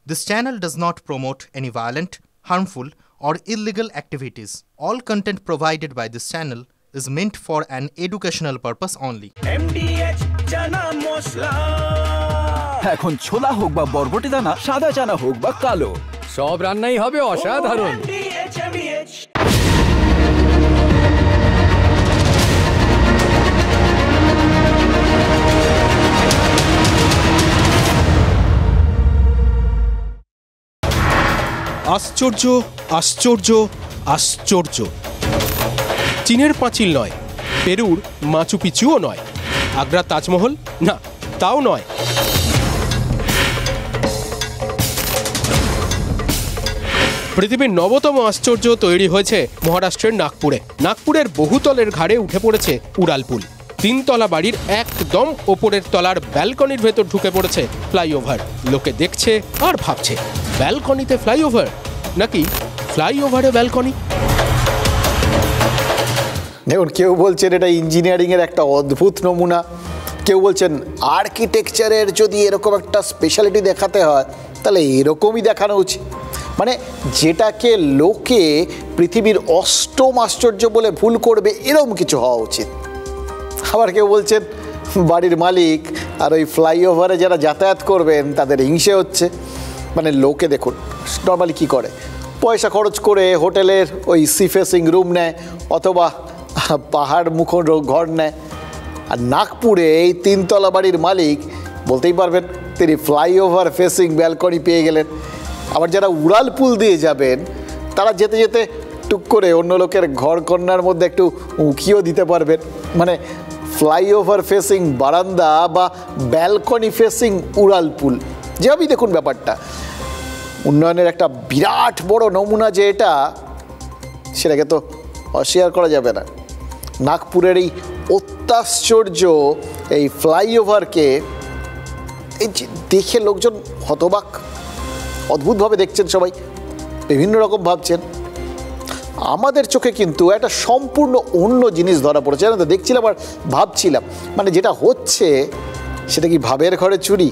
This channel does not promote any violent, harmful, or illegal activities. All content provided by this channel is meant for an educational purpose only. MDH chana masala এখন ছোলা হোক বা বরবটি দানা, সাদা চানা হোক বা কালো, সব রান্নাই হবে অসাধারণ। MDH আশ্চর্য আশ্চর্য আশ্চর্য। চীনের পাঁচিল নয়, পেরুর মাচু পিচুও নয়, আগ্রা তাজমহল না, তাও নয়। পৃথিবীর নবতম আশ্চর্য তৈরি হয়েছে মহারাষ্ট্রের নাগপুরে। নাগপুরের বহুতলের ঘাড়ে উঠে পড়েছে উড়ালপুল। 3 তলা বাড়ির একদম ওপরের তলার ব্যালকনির ভেতর ঢুকে পড়েছে ফ্লাইওভার। লোকে দেখছে আর ভাবছে, ব্যালকনিতে ফ্লাইওভার নাকি ফ্লাইওভারে ব্যালকনি? দেখুন, কেউ বলছেন এটা ইঞ্জিনিয়ারিংয়ের একটা অদ্ভুত নমুনা, কেউ বলছেন আর্কিটেকচারের যদি এরকম একটা স্পেশালিটি দেখাতে হয় তাহলে এরকমই দেখানো উচিত। মানে যেটাকে লোকে পৃথিবীর অষ্টম আশ্চর্য বলে ভুল করবে এরকম কিছু হওয়া উচিত। আবার কেউ বলছেন বাড়ির মালিক আর ওই ফ্লাইওভারে যারা যাতায়াত করবেন তাদের হিংসে হচ্ছে। মানে লোকে দেখুন নর্মালি কী করে, পয়সা খরচ করে হোটেলের ওই সি ফেসিং রুম নেয় অথবা পাহাড় মুখ ঘর নেয়। আর নাগপুরে এই 3 তলা বাড়ির মালিক বলতেই পারবেন তিনি ফ্লাইওভার ফেসিং ব্যালকনি পেয়ে গেলেন। আবার যারা উড়ালপুল দিয়ে যাবেন তারা যেতে যেতে টুক করে অন্য লোকের ঘর কন্যার মধ্যে একটু উঁকিও দিতে পারবেন। মানে ফ্লাইওভার ফেসিং বারান্দা বা ব্যালকনি ফেসিং উড়ালপুল, যেভাবেই দেখুন ব্যাপারটা উন্নয়নের একটা বিরাট বড় নমুনা যে এটা, সেটাকে তো অস্বীকার করা যাবে না। নাগপুরের এই অত্যাশ্চর্য এই ফ্লাইওভারকে এই দেখে লোকজন হতবাক, অদ্ভুতভাবে দেখছেন সবাই, বিভিন্ন রকম ভাবছেন। আমাদের চোখে কিন্তু একটা সম্পূর্ণ অন্য জিনিস ধরা পড়েছে। জানেন তো, দেখছিলাম আর ভাবছিলাম, মানে যেটা হচ্ছে সেটা কি ভাবের ঘরে চুরি?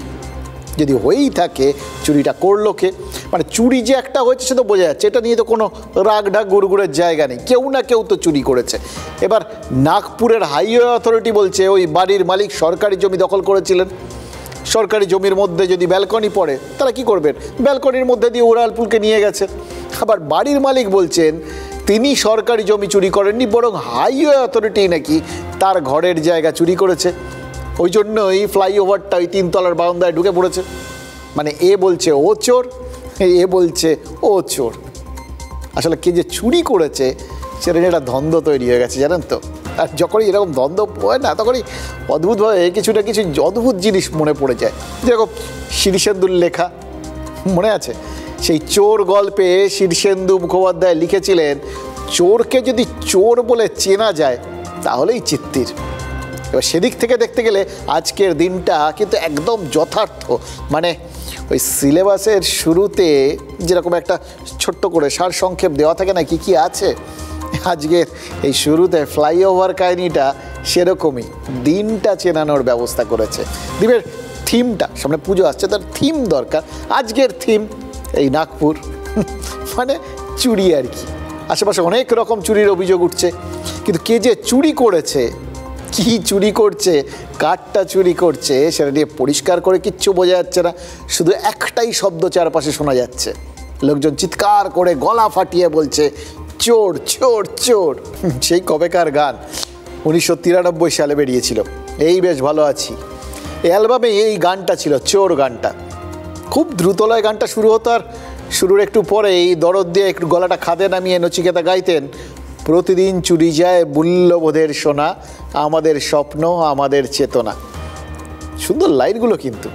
যদি হয়েই থাকে চুরিটা করলো কে? মানে চুরি যে একটা হয়েছে সে তো বোঝা যাচ্ছে, এটা নিয়ে তো কোনো রাগ ঢাক গুড়গুড়ের জায়গা নেই, কেউ না কেউ তো চুরি করেছে। এবার নাগপুরের হাইওয়ে অথরিটি বলছে ওই বাড়ির মালিক সরকারি জমি দখল করেছিলেন। সরকারি জমির মধ্যে যদি ব্যালকনি পড়ে তারা কি করবেন? ব্যালকনির মধ্যে দিয়ে উড়ালপুলকে নিয়ে গেছে। আবার বাড়ির মালিক বলছেন তিনি সরকারি জমি চুরি করেননি, বরং হাইওয়ে অথরিটি নাকি তার ঘরের জায়গা চুরি করেছে, ওই জন্যই ফ্লাইওভারটা ওই 3 তলার বারান্দায় ঢুকে পড়েছে। মানে এ বলছে ও চোর, এ বলছে ও চোর। আসলে কে যে চুরি করেছে সেটা নিয়ে একটা দ্বন্দ্ব তৈরি হয়ে গেছে, জানেন তো। আর যখনই এরকম দ্বন্দ্ব হয় না, তখনই অদ্ভুতভাবে কিছু না কিছু অদ্ভুত জিনিস মনে পড়ে যায়। যেরকম শীর্ষেন্দুর লেখা মনে আছে, সেই চোর গল্পে শীর্ষেন্দু মুখোপাধ্যায় লিখেছিলেন, চোরকে যদি চোর বলে চেনা যায় তাহলেই চিত্তির। এবার সেদিক থেকে দেখতে গেলে আজকের দিনটা কিন্তু একদম যথার্থ। মানে ওই সিলেবাসের শুরুতে যেরকম একটা ছোট্ট করে সারসংক্ষেপ দেওয়া থাকে না কি কি আছে, আজকের এই শুরুতে ফ্লাইওভার কাহিনিটা সেরকমই দিনটা চেনানোর ব্যবস্থা করেছে। দিনের থিমটা, সামনে পুজো আসছে, তার থিম দরকার। আজকের থিম এই নাগপুর, মানে চুরি আর কি। আশেপাশে অনেক রকম চুরির অভিযোগ উঠছে, কিন্তু কে যে চুরি করেছে, কি চুরি করছে, কাঠটা চুরি করছে, সেটা নিয়ে পরিষ্কার করে কিচ্ছু বোঝা যাচ্ছে না। শুধু একটাই শব্দ চারপাশে শোনা যাচ্ছে, লোকজন চিৎকার করে গলা ফাটিয়ে বলছে চোর চোর চোর। সেই কবেকার গান, 1993 সালে বেরিয়েছিল এই বেশ ভালো আছি, এই অ্যালবামে এই গানটা ছিল, চোর গানটা। খুব দ্রুতলয় গানটা শুরু হতো, আর শুরুর একটু পরেই দরদ দিয়ে একটু গলাটা খাদে নামিয়ে নচিকেতা গাইতেন, প্রতিদিন চুরি যায় মূল্যবোধের সোনা, আমাদের স্বপ্ন আমাদের চেতনা। সুন্দর লাইনগুলো, কিন্তু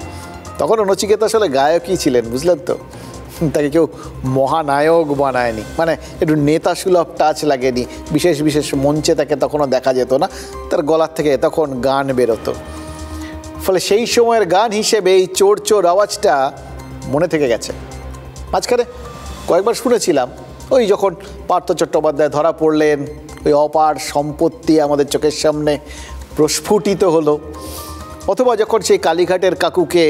তখনও নচিকেতা আসলে গায়কই ছিলেন, বুঝলেন তো। তাকে কেউ মহানায়ক বানায়নি, মানে একটু নেতা সুলভ টাচ লাগেনি, বিশেষ বিশেষ মঞ্চে তাকে তখনও দেখা যেত না, তার গলার থেকে তখন গান বেরোতো। ফলে সেই সময়ের গান হিসেবে এই চোর চোর আওয়াজটা মনে থেকে গেছে। মাঝখানে কয়েকবার শুনেছিলাম, ওই যখন পার্থ চট্টোপাধ্যায় ধরা পড়লেন, ওই অপার সম্পত্তি আমাদের চোখের সামনে প্রস্ফুটিত হলো, অথবা যখন সেই কালীঘাটের কাকুকে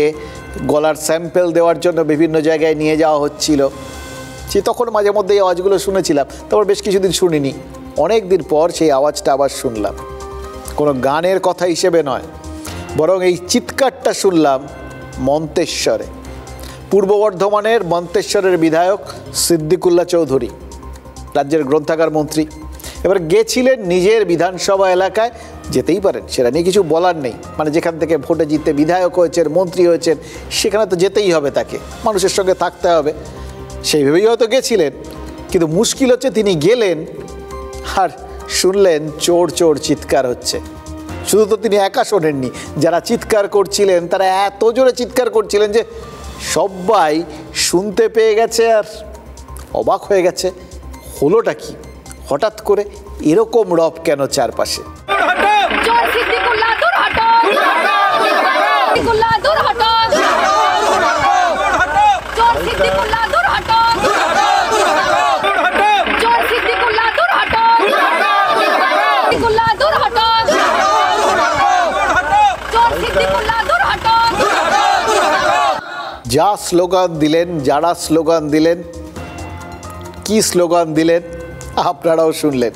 গলার স্যাম্পেল দেওয়ার জন্য বিভিন্ন জায়গায় নিয়ে যাওয়া হচ্ছিল। তখন মাঝে মধ্যে এই আওয়াজগুলো শুনেছিলাম, তারপর বেশ কিছুদিন শুনিনি। অনেক দিন পর সেই আওয়াজটা আবার শুনলাম। কোনো গানের কথা হিসেবে নয়, বরং এই চিৎকারটা শুনলাম মন্তেশ্বরে। পূর্ব বর্ধমানের মন্তেশ্বরের বিধায়ক সিদ্দিকুল্লাহ চৌধুরী, রাজ্যের গ্রন্থাগার মন্ত্রী, এবার গেছিলেন নিজের বিধানসভা এলাকায়। যেতেই পারেন, সেটা নিয়ে কিছু বলার নেই। মানে যেখান থেকে ভোটে জিতে বিধায়ক হয়েছেন, মন্ত্রী হয়েছেন, সেখানে তো যেতেই হবে, তাকে মানুষের সঙ্গে থাকতে হবে, সেইভাবেই হয়তো গেছিলেন। কিন্তু মুশকিল হচ্ছে তিনি গেলেন আর শুনলেন চোর চোর চিৎকার হচ্ছে। শুধু তো তিনি একা শোনেননি, যারা চিৎকার করছিলেন তারা এত জোরে চিৎকার করছিলেন যে সবাই শুনতে পেয়ে গেছে আর অবাক হয়ে গেছে। হলোটা কি? হঠাৎ করে এরকম রব কেন চারপাশে? যা স্লোগান দিলেন, যারা স্লোগান দিলেন, কি স্লোগান দিলেন আপনারাও শুনলেন।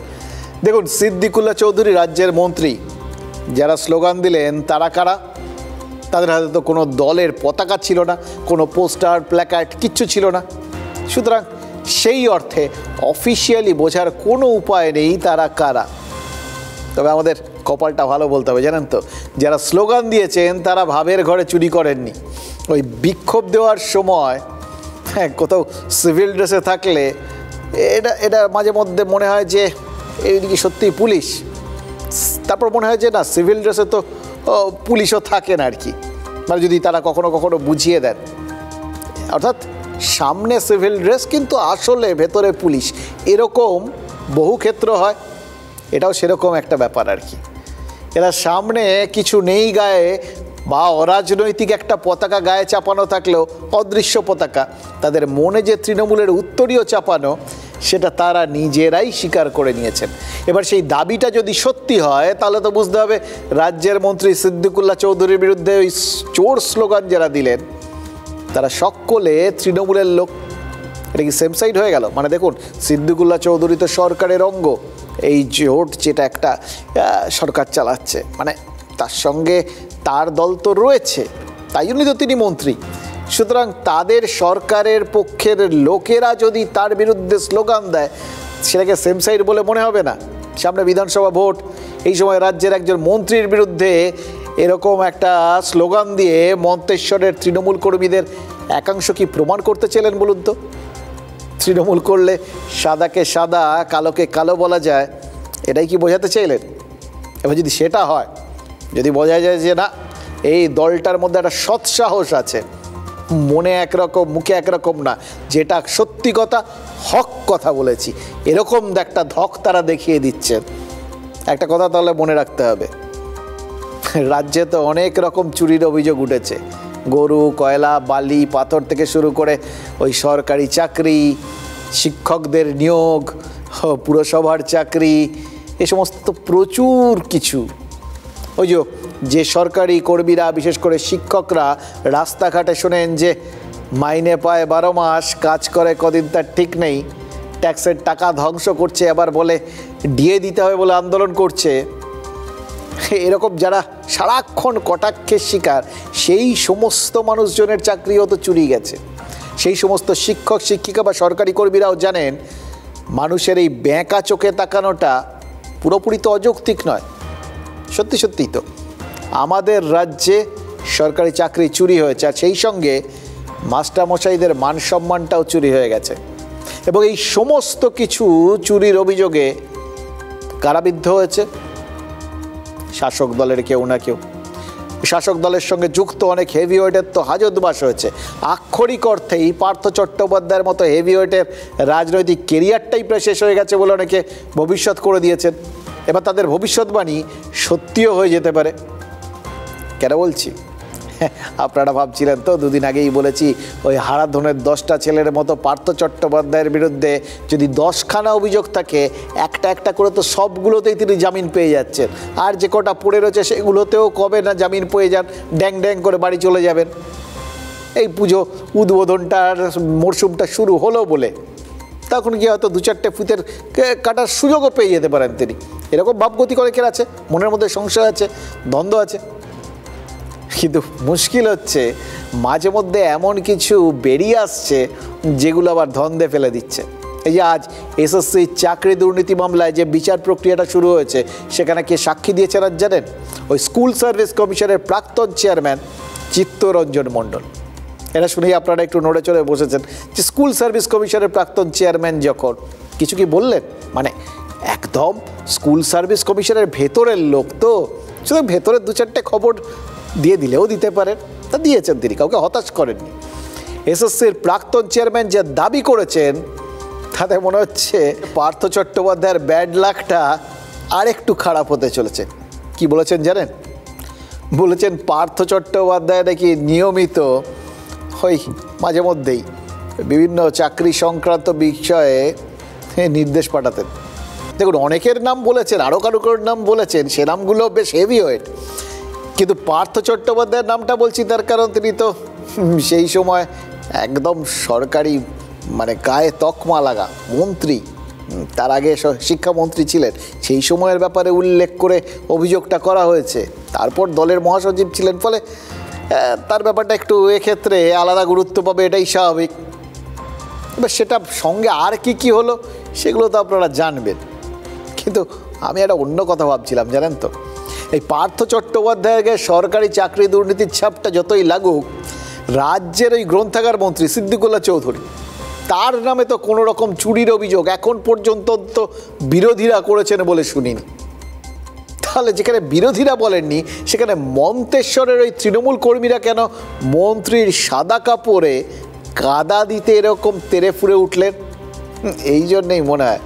দেখুন, সিদ্দিকুল্লাহ চৌধুরী রাজ্যের মন্ত্রী, যারা স্লোগান দিলেন তারা কারা? তাদের হাতে তো কোনো দলের পতাকা ছিল না, কোনো পোস্টার প্ল্যাকার্ড কিচ্ছু ছিল না। সুতরাং সেই অর্থে অফিসিয়ালি বোঝার কোনো উপায় নেই তারা কারা। তবে আমাদের কপালটা ভালো বলতে হবে, জানেন তো, যারা স্লোগান দিয়েছেন তারা ভাবের ঘরে চুরি করেননি। ওই বিক্ষোভ দেওয়ার সময় কোথাও সিভিল ড্রেসে থাকলে এটা মাঝে মধ্যে মনে হয় যে এইদিকে সত্যিই পুলিশ, তারপর মনে হয় যে না, সিভিল ড্রেসে তো পুলিশও থাকেন আর কি, মানে যদি তারা কখনো কখনো বুঝিয়ে দেন। অর্থাৎ সামনে সিভিল ড্রেস কিন্তু আসলে ভেতরে পুলিশ, এরকম বহু ক্ষেত্র হয়। এটাও সেরকম একটা ব্যাপার আর কি। এরা সামনে কিছু নেই গায়ে, বা অরাজনৈতিক একটা পতাকা গায়ে চাপানো থাকলেও অদৃশ্য পতাকা, তাদের মনে যে তৃণমূলের উত্তরীয় চাপানো, সেটা তারা নিজেরাই স্বীকার করে নিয়েছেন। এবার সেই দাবিটা যদি সত্যি হয় তাহলে তো বুঝতে হবে রাজ্যের মন্ত্রী সিদ্দিকুল্লাহ চৌধুরীর বিরুদ্ধে ওই চোর স্লোগান যারা দিলেন তারা সকলে তৃণমূলের লোক। এটা কি সেম সাইড হয়ে গেল? মানে দেখুন, সিদ্দিকুল্লাহ চৌধুরী তো সরকারের অঙ্গ, এই জোট যেটা একটা সরকার চালাচ্ছে, মানে তার সঙ্গে তার দল তো রয়েছে, তাই জন্যই তো তিনি মন্ত্রী। সুতরাং তাদের সরকারের পক্ষের লোকেরা যদি তার বিরুদ্ধে স্লোগান দেয়, সেটাকে সেম সাইড বলে মনে হবে না? সামনে বিধানসভা ভোট, এই সময় রাজ্যের একজন মন্ত্রীর বিরুদ্ধে এরকম একটা স্লোগান দিয়ে মন্তেশ্বরের তৃণমূল কর্মীদের একাংশ কি প্রমাণ করতে চাইলেন বলুন তো? তৃণমূল করলে সাদাকে সাদা, কালোকে কালো বলা যায়, এটাই কি বোঝাতে চাইলেন? এবার যদি সেটা হয়, যদি বোঝা যায় যে না, এই দলটার মধ্যে একটা সৎসাহস আছে, মনে একরকম মুখে একরকম না, যেটা সত্যি কথা, হক কথা বলেছি, এরকম একটা ধক তারা দেখিয়ে দিচ্ছেন, একটা কথা তাহলে মনে রাখতে হবে, রাজ্যে তো অনেক রকম চুরির অভিযোগ উঠেছে। গরু, কয়লা, বালি, পাথর থেকে শুরু করে ওই সরকারি চাকরি, শিক্ষকদের নিয়োগ, পুরসভার চাকরি, এ সমস্ত প্রচুর কিছু। ওই যে সরকারি কর্মীরা, বিশেষ করে শিক্ষকরা রাস্তাঘাটে শোনেন যে মাইনে পায় 12 মাস, কাজ করে কদিন তার ঠিক নেই, ট্যাক্সের টাকা ধ্বংস করছে, আবার বলে ডিএ দিতে হবে বলে আন্দোলন করছে, এরকম যারা সারাক্ষণ কটাক্ষের শিকার, সেই সমস্ত মানুষজনের চাকরিও তো চুরি গেছে। সেই সমস্ত শিক্ষক শিক্ষিকা বা সরকারি কর্মীরাও জানেন মানুষের এই বেঁকা চোখে তাকানোটা পুরোপুরি তো অযৌক্তিক নয়। সত্যি সত্যিই তো আমাদের রাজ্যে সরকারি চাকরি চুরি হয়েছে, আর সেই সঙ্গে মাস্টারমশাইদের মান সম্মানটাও চুরি হয়ে গেছে। এবং এই সমস্ত কিছু চুরির অভিযোগে কারাবিদ্ধ হয়েছে শাসক দলের কেউ না কেউ। শাসক দলের সঙ্গে যুক্ত অনেক হেভিওয়েটের তো হাজতবাস হয়েছে। আক্ষরিক অর্থেই পার্থ চট্টোপাধ্যায়ের মতো হেভিওয়েটের রাজনৈতিক কেরিয়ারটাই প্রায় শেষ হয়ে গেছে বলে অনেকে ভবিষ্যৎ করে দিয়েছেন। এবার তাদের ভবিষ্যৎবাণী সত্যিও হয়ে যেতে পারে। কেন বলছি? আপনারা ভাবছিলেন তো, দুদিন আগেই বলেছি, ওই হারাধনের 10টা ছেলের মতো পার্থ চট্টোপাধ্যায়ের বিরুদ্ধে যদি 10খানা অভিযোগ থাকে, একটা একটা করে তো সবগুলোতেই তিনি জামিন পেয়ে যাচ্ছেন, আর যে কটা পড়ে রয়েছে সেগুলোতেও কবে না জামিন পেয়ে যান, ড্যাং ড্যাং করে বাড়ি চলে যাবেন। এই পুজো উদ্বোধনটার মরশুমটা শুরু হলো বলে তখন কি হয়তো 2-4টে ফুতের কাটার সুযোগও পেয়ে যেতে পারেন তিনি। এরকম ভাবগতি অনেকের আছে, মনের মধ্যে সংশয় আছে, দ্বন্দ্ব আছে। কিন্তু মুশকিল হচ্ছে মাঝে মধ্যে এমন কিছু বেরিয়ে আসছে যেগুলো আবার ধন্দে ফেলে দিচ্ছে। এই যে আজ এসএসসি চাকরি দুর্নীতি মামলায় যে বিচার প্রক্রিয়াটা শুরু হয়েছে, সেখানে কে সাক্ষী দিয়েছেন আর জানেন? ওই স্কুল সার্ভিস কমিশনের প্রাক্তন চেয়ারম্যান চিত্তরঞ্জন মণ্ডল। এটা শুনেই আপনারা একটু নড়ে চড়ে বসেছেন যে স্কুল সার্ভিস কমিশনের প্রাক্তন চেয়ারম্যান যখন কিছু কি বললেন, মানে একদম স্কুল সার্ভিস কমিশনের ভেতরের লোক, তো শুধু ভেতরের 2-4টে খবর দিয়ে দিলেও দিতে পারেন, তা দিয়েছেন তিনি, কাউকে হতাশ করেননি। এসএসসির প্রাক্তন চেয়ারম্যান যে দাবি করেছেন তাতে মনে হচ্ছে পার্থ চট্টোপাধ্যায়ের ব্যাড লাকটা আরেকটু খারাপ হতে চলেছে। কি বলেছেন জানেন? বলেছেন পার্থ চট্টোপাধ্যায় নাকি নিয়মিত ওই মাঝে মধ্যেই বিভিন্ন চাকরি সংক্রান্ত বিষয়ে নির্দেশ পাঠাতেন। দেখুন, অনেকের নাম বলেছেন, আরও কারোর নাম বলেছেন, সে নামগুলো বেশ হেভি ওয়েট, কিন্তু পার্থ চট্টোপাধ্যায়ের নামটা বলছি তার কারণ তিনি তো সেই সময় একদম সরকারি মানে গায়ে তকমা লাগা মন্ত্রী, তার আগে শিক্ষামন্ত্রী ছিলেন, সেই সময়ের ব্যাপারে উল্লেখ করে অভিযোগটা করা হয়েছে। তারপর দলের মহাসচিব ছিলেন, ফলে তার ব্যাপারটা একটু এক্ষেত্রে আলাদা গুরুত্ব পাবে, এটাই স্বাভাবিক। এবার সেটা সঙ্গে আর কি হলো সেগুলো তো আপনারা জানবেন, কিন্তু আমি একটা অন্য কথা ভাবছিলাম জানেন তো। এই পার্থ চট্টোপাধ্যায়কে সরকারি চাকরি দুর্নীতির ছাপটা যতই লাগুক, রাজ্যের ওই গ্রন্থাগার মন্ত্রী সিদ্দিকুল্লাহ চৌধুরী, তার নামে তো কোনো রকম চুরির অভিযোগ এখন পর্যন্ত তো বিরোধীরা করেছেন বলে শুনিনি। তাহলে যেখানে বিরোধীরা বলেননি, সেখানে মন্তেশ্বরের ওই তৃণমূল কর্মীরা কেন মন্ত্রীর সাদা কাপড়ে কাদা দিতে এরকম তেড়ে ফুরে উঠলেন? এই জন্যেই মনে হয়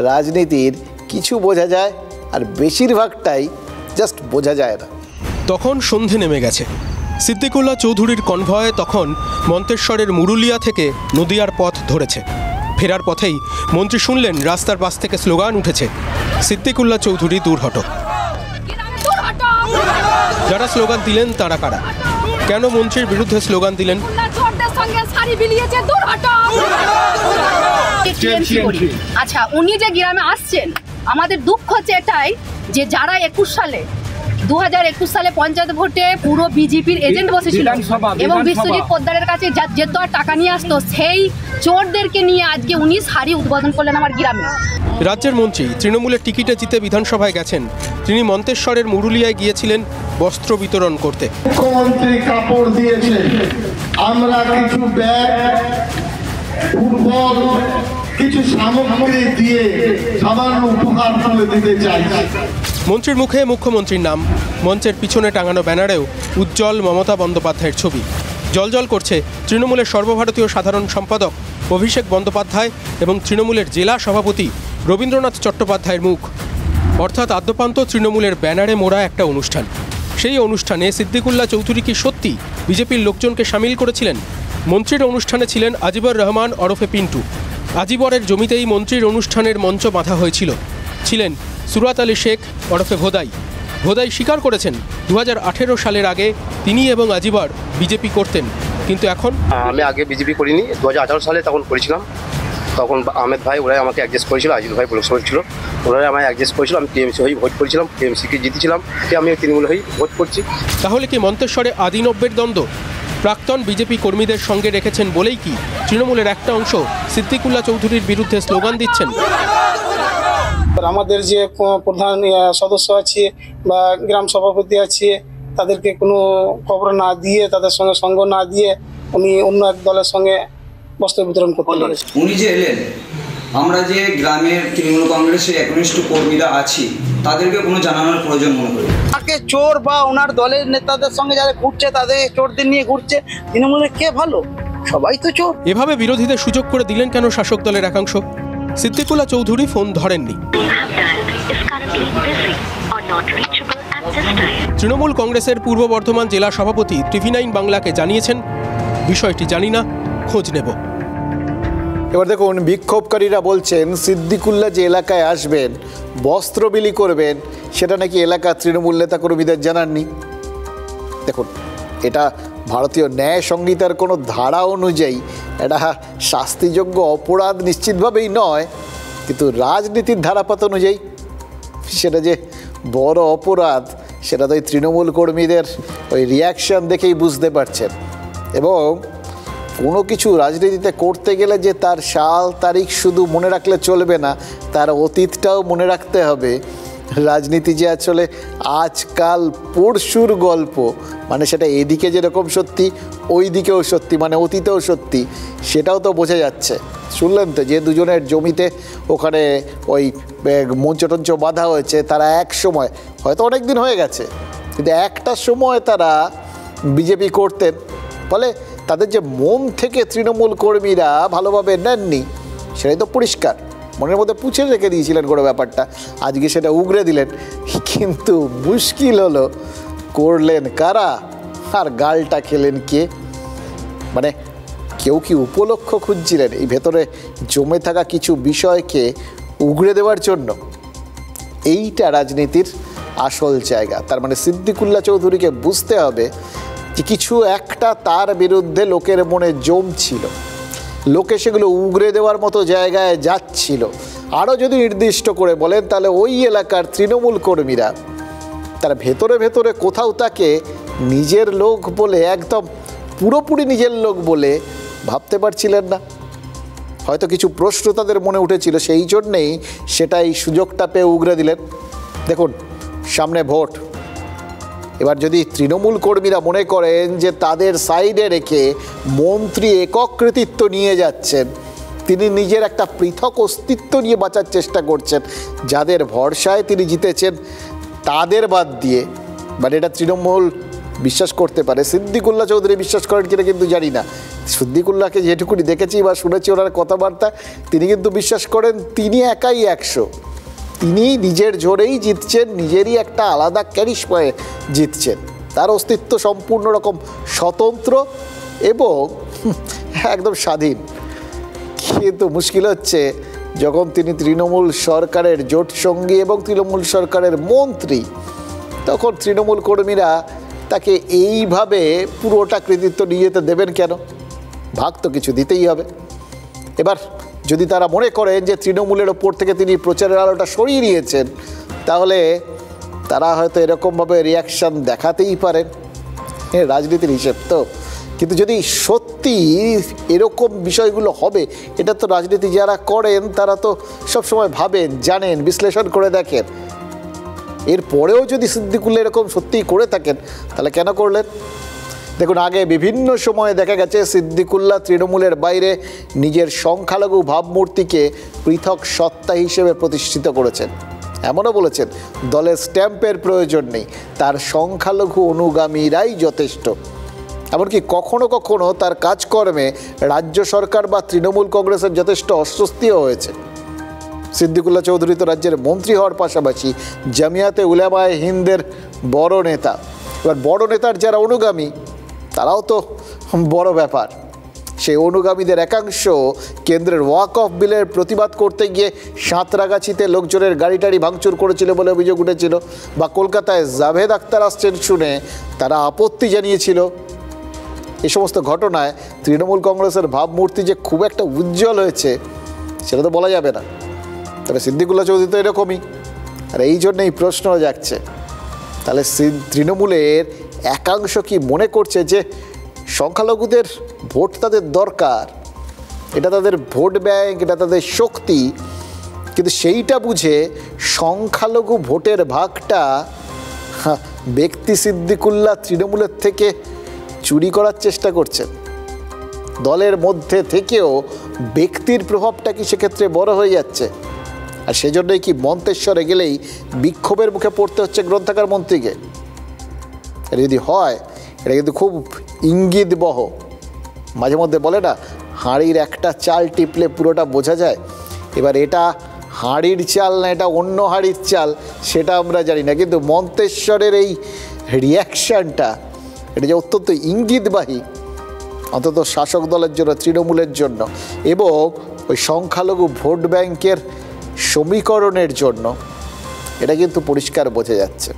রাজনীতির কিছু বোঝা যায় আর বেশিরভাগটাই জাস্ট বোঝা যায় না। তখন সন্ধে নেমে গেছে। সিদ্দিকুল্লাহ চৌধুরীর কনভয় তখন মন্তেশ্বরের মুরুলিয়া থেকে নদিয়ার পথ ধরেছে। ফেরার পথেই মন্ত্রী শুনলেন রাস্তার পাশ থেকে স্লোগান উঠেছে, সিদ্দিকুল্লাহ চৌধুরী দূর হটো। যারা স্লোগান দিলেন তারা কারা? কেন মন্ত্রীর বিরুদ্ধে স্লোগান দিলেন? আচ্ছা, উনি যে গ্রামে আসছেন, আমাদের দুঃখ হচ্ছে এটাই যে যারা 2021 সালে পঞ্চায়েত ভোটে পুরো বিজেপির এজেন্ট বসেছিল এবং বিশ্বজিৎ পোদ্দারের কাছে যেত আর টাকা নিয়ে আসতো, সেই চোরদেরকে নিয়ে আজকে উনি শাড়ি উদ্বোধন করলেন আমার গ্রামে। রাজ্যের মন্ত্রী তৃণমূলের টিকিটে জিতে বিধানসভায় গেছেন, তিনি মন্তেশ্বরের মুরুলিয়ায় গিয়েছিলেন বস্ত্র বিতরণ করতে। মুখ্যমন্ত্রী কাপড় দিয়েছে, আমরা কিছু ব্যাগ, ফুটবল, কিছু সামগ্রী দিয়ে সামান্য উপহার তুলে দিতে চাই। মন্ত্রীর মুখে মুখ্যমন্ত্রীর নাম, মঞ্চের পিছনে টাঙানো ব্যানারেও উজ্জ্বল মমতা বন্দ্যোপাধ্যায়ের ছবি। জলজল করছে তৃণমূলের সর্বভারতীয় সাধারণ সম্পাদক অভিষেক বন্দ্যোপাধ্যায় এবং তৃণমূলের জেলা সভাপতি রবীন্দ্রনাথ চট্টোপাধ্যায়ের মুখ। অর্থাৎ আদ্যপান্ত তৃণমূলের ব্যানারে মোড়া একটা অনুষ্ঠান। সেই অনুষ্ঠানে সিদ্দিকুল্লাহ চৌধুরী কি সত্যি বিজেপির লোকজনকে সামিল করেছিলেন? মন্ত্রীর অনুষ্ঠানে ছিলেন আজিবর রহমান ওরফে পিন্টু। আজিবরের জমিতেই মন্ত্রীর অনুষ্ঠানের মঞ্চ বাঁধা হয়েছিল। ছিলেন সুরাত আলী শেখ ওরফে ভোদাই। ভোদাই স্বীকার করেছেন 2018 সালের আগে তিনি এবং আজিবর বিজেপি করতেন, কিন্তু এখন আমি আগে বিজেপি করিনি, 2018 সালে তখন করেছিলাম। তখন আহমেদ ভাই ওরাই আমাকে অ্যাডজাস্ট করেছিল, আজিজ ভাই ব্লক সভাপতি ছিল, ওরাই আমায় অ্যাডজাস্ট করেছিল। আমি টিএমসি হয়ে ভোট করেছিলাম, টিএমসিকে জিতেছিলাম, আমি তৃণমূল হয়েই ভোট করছি। তাহলে কি মন্তেশ্বরে আদি 90-এর দ্বন্দ্ব প্রাক্তন বিজেপি কর্মীদের সঙ্গে রেখেছেন বলেই কি তৃণমূলের একটা অংশ সিদ্দিকুল্লাহ চৌধুরীর বিরুদ্ধে স্লোগান দিচ্ছেন? আমাদের যে প্রধান সদস্য আছে বা গ্রাম সভাপতি আছে, তাদেরকে কোনো খবর না দিয়ে, তাদের সঙ্গে সঙ্গ না দিয়ে উনি অন্য এক দলের সঙ্গে বস্ত্র বিতরণ করতে পেরেছেন। উনি যে এলেন, আমরা যে গ্রামের তৃণমূল কংগ্রেসের একনিষ্ঠ কর্মীরা আছি তাদেরকে কোনো জানানোর প্রয়োজন মনে করি। তাকে চোর বা ওনার দলের নেতাদের সঙ্গে যারা ঘুরছে, তাদের চোরদের নিয়ে ঘুরছে, তৃণমূলের কে ভালো? সবাই তো চোর। এভাবে বিরোধীদের সুযোগ করে দিলেন কেন শাসক দলের একাংশ? সিদ্দিকুল্লাহ চৌধুরী ফোন ধরেননি। তৃণমূল কংগ্রেসের পূর্ব বর্ধমান জেলা সভাপতি TV9 বাংলাকে জানিয়েছেন, বিষয়টি জানি না, খোঁজ নেব। এবার দেখুন, বিক্ষোভকারীরা বলছেন সিদ্দিকুল্লাহ যে এলাকায় আসবেন, বস্ত্র বিলি করবেন, সেটা নাকি এলাকার তৃণমূল নেতা কর্মীদের জানাননি। দেখুন, এটা ভারতীয় ন্যায় সংহিতার কোনো ধারা অনুযায়ী এটা শাস্তিযোগ্য অপরাধ নিশ্চিতভাবেই নয়, কিন্তু রাজনীতির ধারাপাত অনুযায়ী সেটা যে বড় অপরাধ সেটা তো ওই তৃণমূল কর্মীদের ওই রিয়াকশান দেখেই বুঝতে পারছেন। এবং কোনো কিছু রাজনীতিতে করতে গেলে যে তার সাল তারিখ শুধু মনে রাখলে চলবে না, তার অতীতটাও মনে রাখতে হবে। রাজনীতি যে আসলে আজকাল পরশুর গল্প, মানে সেটা এদিকে যেরকম সত্যি ওই দিকেও সত্যি, মানে অতীতেও সত্যি, সেটাও তো বোঝা যাচ্ছে। শুনলেন তো যে দুজনের জমিতে ওখানে ওই মঞ্চ বাঁধা হয়েছে, তারা এক সময়, হয়তো অনেক দিন হয়ে গেছে, কিন্তু একটা সময় তারা বিজেপি করতেন, ফলে তাদের যে মন থেকে তৃণমূল কর্মীরা ভালোভাবে নেননি সেটাই তো পরিষ্কার। মনের মধ্যে পুঁছে রেখে দিয়েছিলেন কোনো ব্যাপারটা, আজকে সেটা উগরে দিলেন। কিন্তু মুশকিল হলো করলেন কারা আর গালটা খেলেন কে? মানে কেউ কি উপলক্ষ খুঁজছিলেন এই ভেতরে জমে থাকা কিছু বিষয়কে উগরে দেওয়ার জন্য? এইটা রাজনীতির আসল জায়গা। তার মানে সিদ্দিকুল্লাহ চৌধুরীকে বুঝতে হবে যে কিছু একটা তার বিরুদ্ধে লোকের মনে জমছিল, লোকে সেগুলো উগরে দেওয়ার মতো জায়গায় যাচ্ছিল। আরও যদি নির্দিষ্ট করে বলেন তাহলে ওই এলাকার তৃণমূল কর্মীরা তারা ভেতরে ভেতরে কোথাও তাকে নিজের লোক বলে, একদম পুরোপুরি নিজের লোক বলে ভাবতে পারছিলেন না। হয়তো কিছু প্রশ্ন তাদের মনে উঠেছিল, সেই জন্যেই সেটা এই সুযোগটা পেয়ে উগরে দিলেন। দেখুন সামনে ভোট, এবার যদি তৃণমূল কর্মীরা মনে করেন যে তাদের সাইডে রেখে মন্ত্রী একক কৃতিত্ব নিয়ে যাচ্ছেন, তিনি নিজের একটা পৃথক অস্তিত্ব নিয়ে বাঁচার চেষ্টা করছেন, যাদের ভরসায় তিনি জিতেছেন তাদের বাদ দিয়ে, মানে এটা তৃণমূল বিশ্বাস করতে পারে। সিদ্দিকুল্লাহ চৌধুরী বিশ্বাস করেন কিনা কিন্তু জানি না। সিদ্দিকুল্লাহকে যেটুকুনি দেখেছি বা শুনেছি ওনার কথাবার্তা, তিনি কিন্তু বিশ্বাস করেন তিনি একাই 100, তিনি নিজের জোরেই জিতছেন, নিজেরই একটা আলাদা ক্যারিশমায় জিতছেন, তার অস্তিত্ব সম্পূর্ণ রকম স্বতন্ত্র এবং একদম স্বাধীন। কিন্তু মুশকিল হচ্ছে যখন তিনি তৃণমূল সরকারের জোট সঙ্গী এবং তৃণমূল সরকারের মন্ত্রী, তখন তৃণমূল কর্মীরা তাকে এইভাবে পুরোটা কৃতিত্ব নিয়ে যেতে দেবেন কেন? ভাগ তো কিছু দিতেই হবে। এবার যদি তারা মনে করেন যে তৃণমূলের ওপর থেকে তিনি প্রচারের আলোটা সরিয়ে নিয়েছেন, তাহলে তারা হয়তো এরকমভাবে রিয়াকশান দেখাতেই পারেন, রাজনীতির হিসেব তো। কিন্তু যদি সত্যি এরকম বিষয়গুলো হবে, এটা তো রাজনীতি যারা করেন তারা তো সবসময় ভাবেন, জানেন, বিশ্লেষণ করে দেখেন। এরপরেও যদি সিদ্দিকুল্লাহ এরকম সত্যিই করে থাকেন তাহলে কেন করলেন? দেখুন আগে বিভিন্ন সময়ে দেখা গেছে সিদ্দিকুল্লাহ তৃণমূলের বাইরে নিজের সংখ্যালঘু ভাবমূর্তিকে পৃথক সত্তা হিসেবে প্রতিষ্ঠিত করেছেন। এমনও বলেছেন দলের স্ট্যাম্পের প্রয়োজন নেই, তার সংখ্যালঘু অনুগামীরাই যথেষ্ট। এমনকি কখনো কখনো তার কাজকর্মে রাজ্য সরকার বা তৃণমূল কংগ্রেসের যথেষ্ট অস্বস্তিও হয়েছে। সিদ্দিকুল্লাহ চৌধুরী তো রাজ্যের মন্ত্রী হওয়ার পাশাপাশি জামিয়াতে উলামায়ে হিন্দের বড় নেতা। এবার বড় নেতার যারা অনুগামী তারাও তো বড় ব্যাপার। সেই অনুগামীদের একাংশ কেন্দ্রের ওয়াকফ বিলের প্রতিবাদ করতে গিয়ে সাঁতরাগাছিতে লোকজনের গাড়ি টাড়ি ভাঙচুর করেছিল বলে অভিযোগ উঠেছিল, বা কলকাতায় জাভেদ আখতার আসছেন শুনে তারা আপত্তি জানিয়েছিল। এই সমস্ত ঘটনায় তৃণমূল কংগ্রেসের ভাবমূর্তি যে খুব একটা উজ্জ্বল হয়েছে সেটা তো বলা যাবে না। তবে সিদ্দিকুল্লাহ চৌধুরী তো এরকমই, আর এই জন্যেই প্রশ্ন জাগছে তাহলে তৃণমূলের একাংশ কি মনে করছে যে সংখ্যালঘুদের ভোট তাদের দরকার, এটা তাদের ভোট ব্যাংক, এটা তাদের শক্তি, কিন্তু সেইটা বুঝে সংখ্যালঘু ভোটের ভাগটা ব্যক্তি সিদ্দিকুল্লাহ তৃণমূলের থেকে চুরি করার চেষ্টা করছেন। দলের মধ্যে থেকেও ব্যক্তির প্রভাবটা কি সেক্ষেত্রে বড় হয়ে যাচ্ছে? আর সেজন্যই কি মন্তেশ্বরে গেলেই বিক্ষোভের মুখে পড়তে হচ্ছে গ্রন্থাগার মন্ত্রীকে? এটা যদি হয় এটা কিন্তু খুব ইঙ্গিতবহ। মাঝে মধ্যে বলে না হাঁড়ির একটা চাল টিপলে পুরোটা বোঝা যায়। এবার এটা হাঁড়ির চাল না এটা অন্য হাঁড়ির চাল সেটা আমরা জানি না, কিন্তু মন্তেশ্বরের এই রিয়াকশানটা এটা যে অত্যন্ত ইঙ্গিতবাহী, অন্তত শাসক দলের জন্য, তৃণমূলের জন্য এবং ওই সংখ্যালঘু ভোট ব্যাংকের সমীকরণের জন্য, এটা কিন্তু পরিষ্কার বোঝা যাচ্ছে।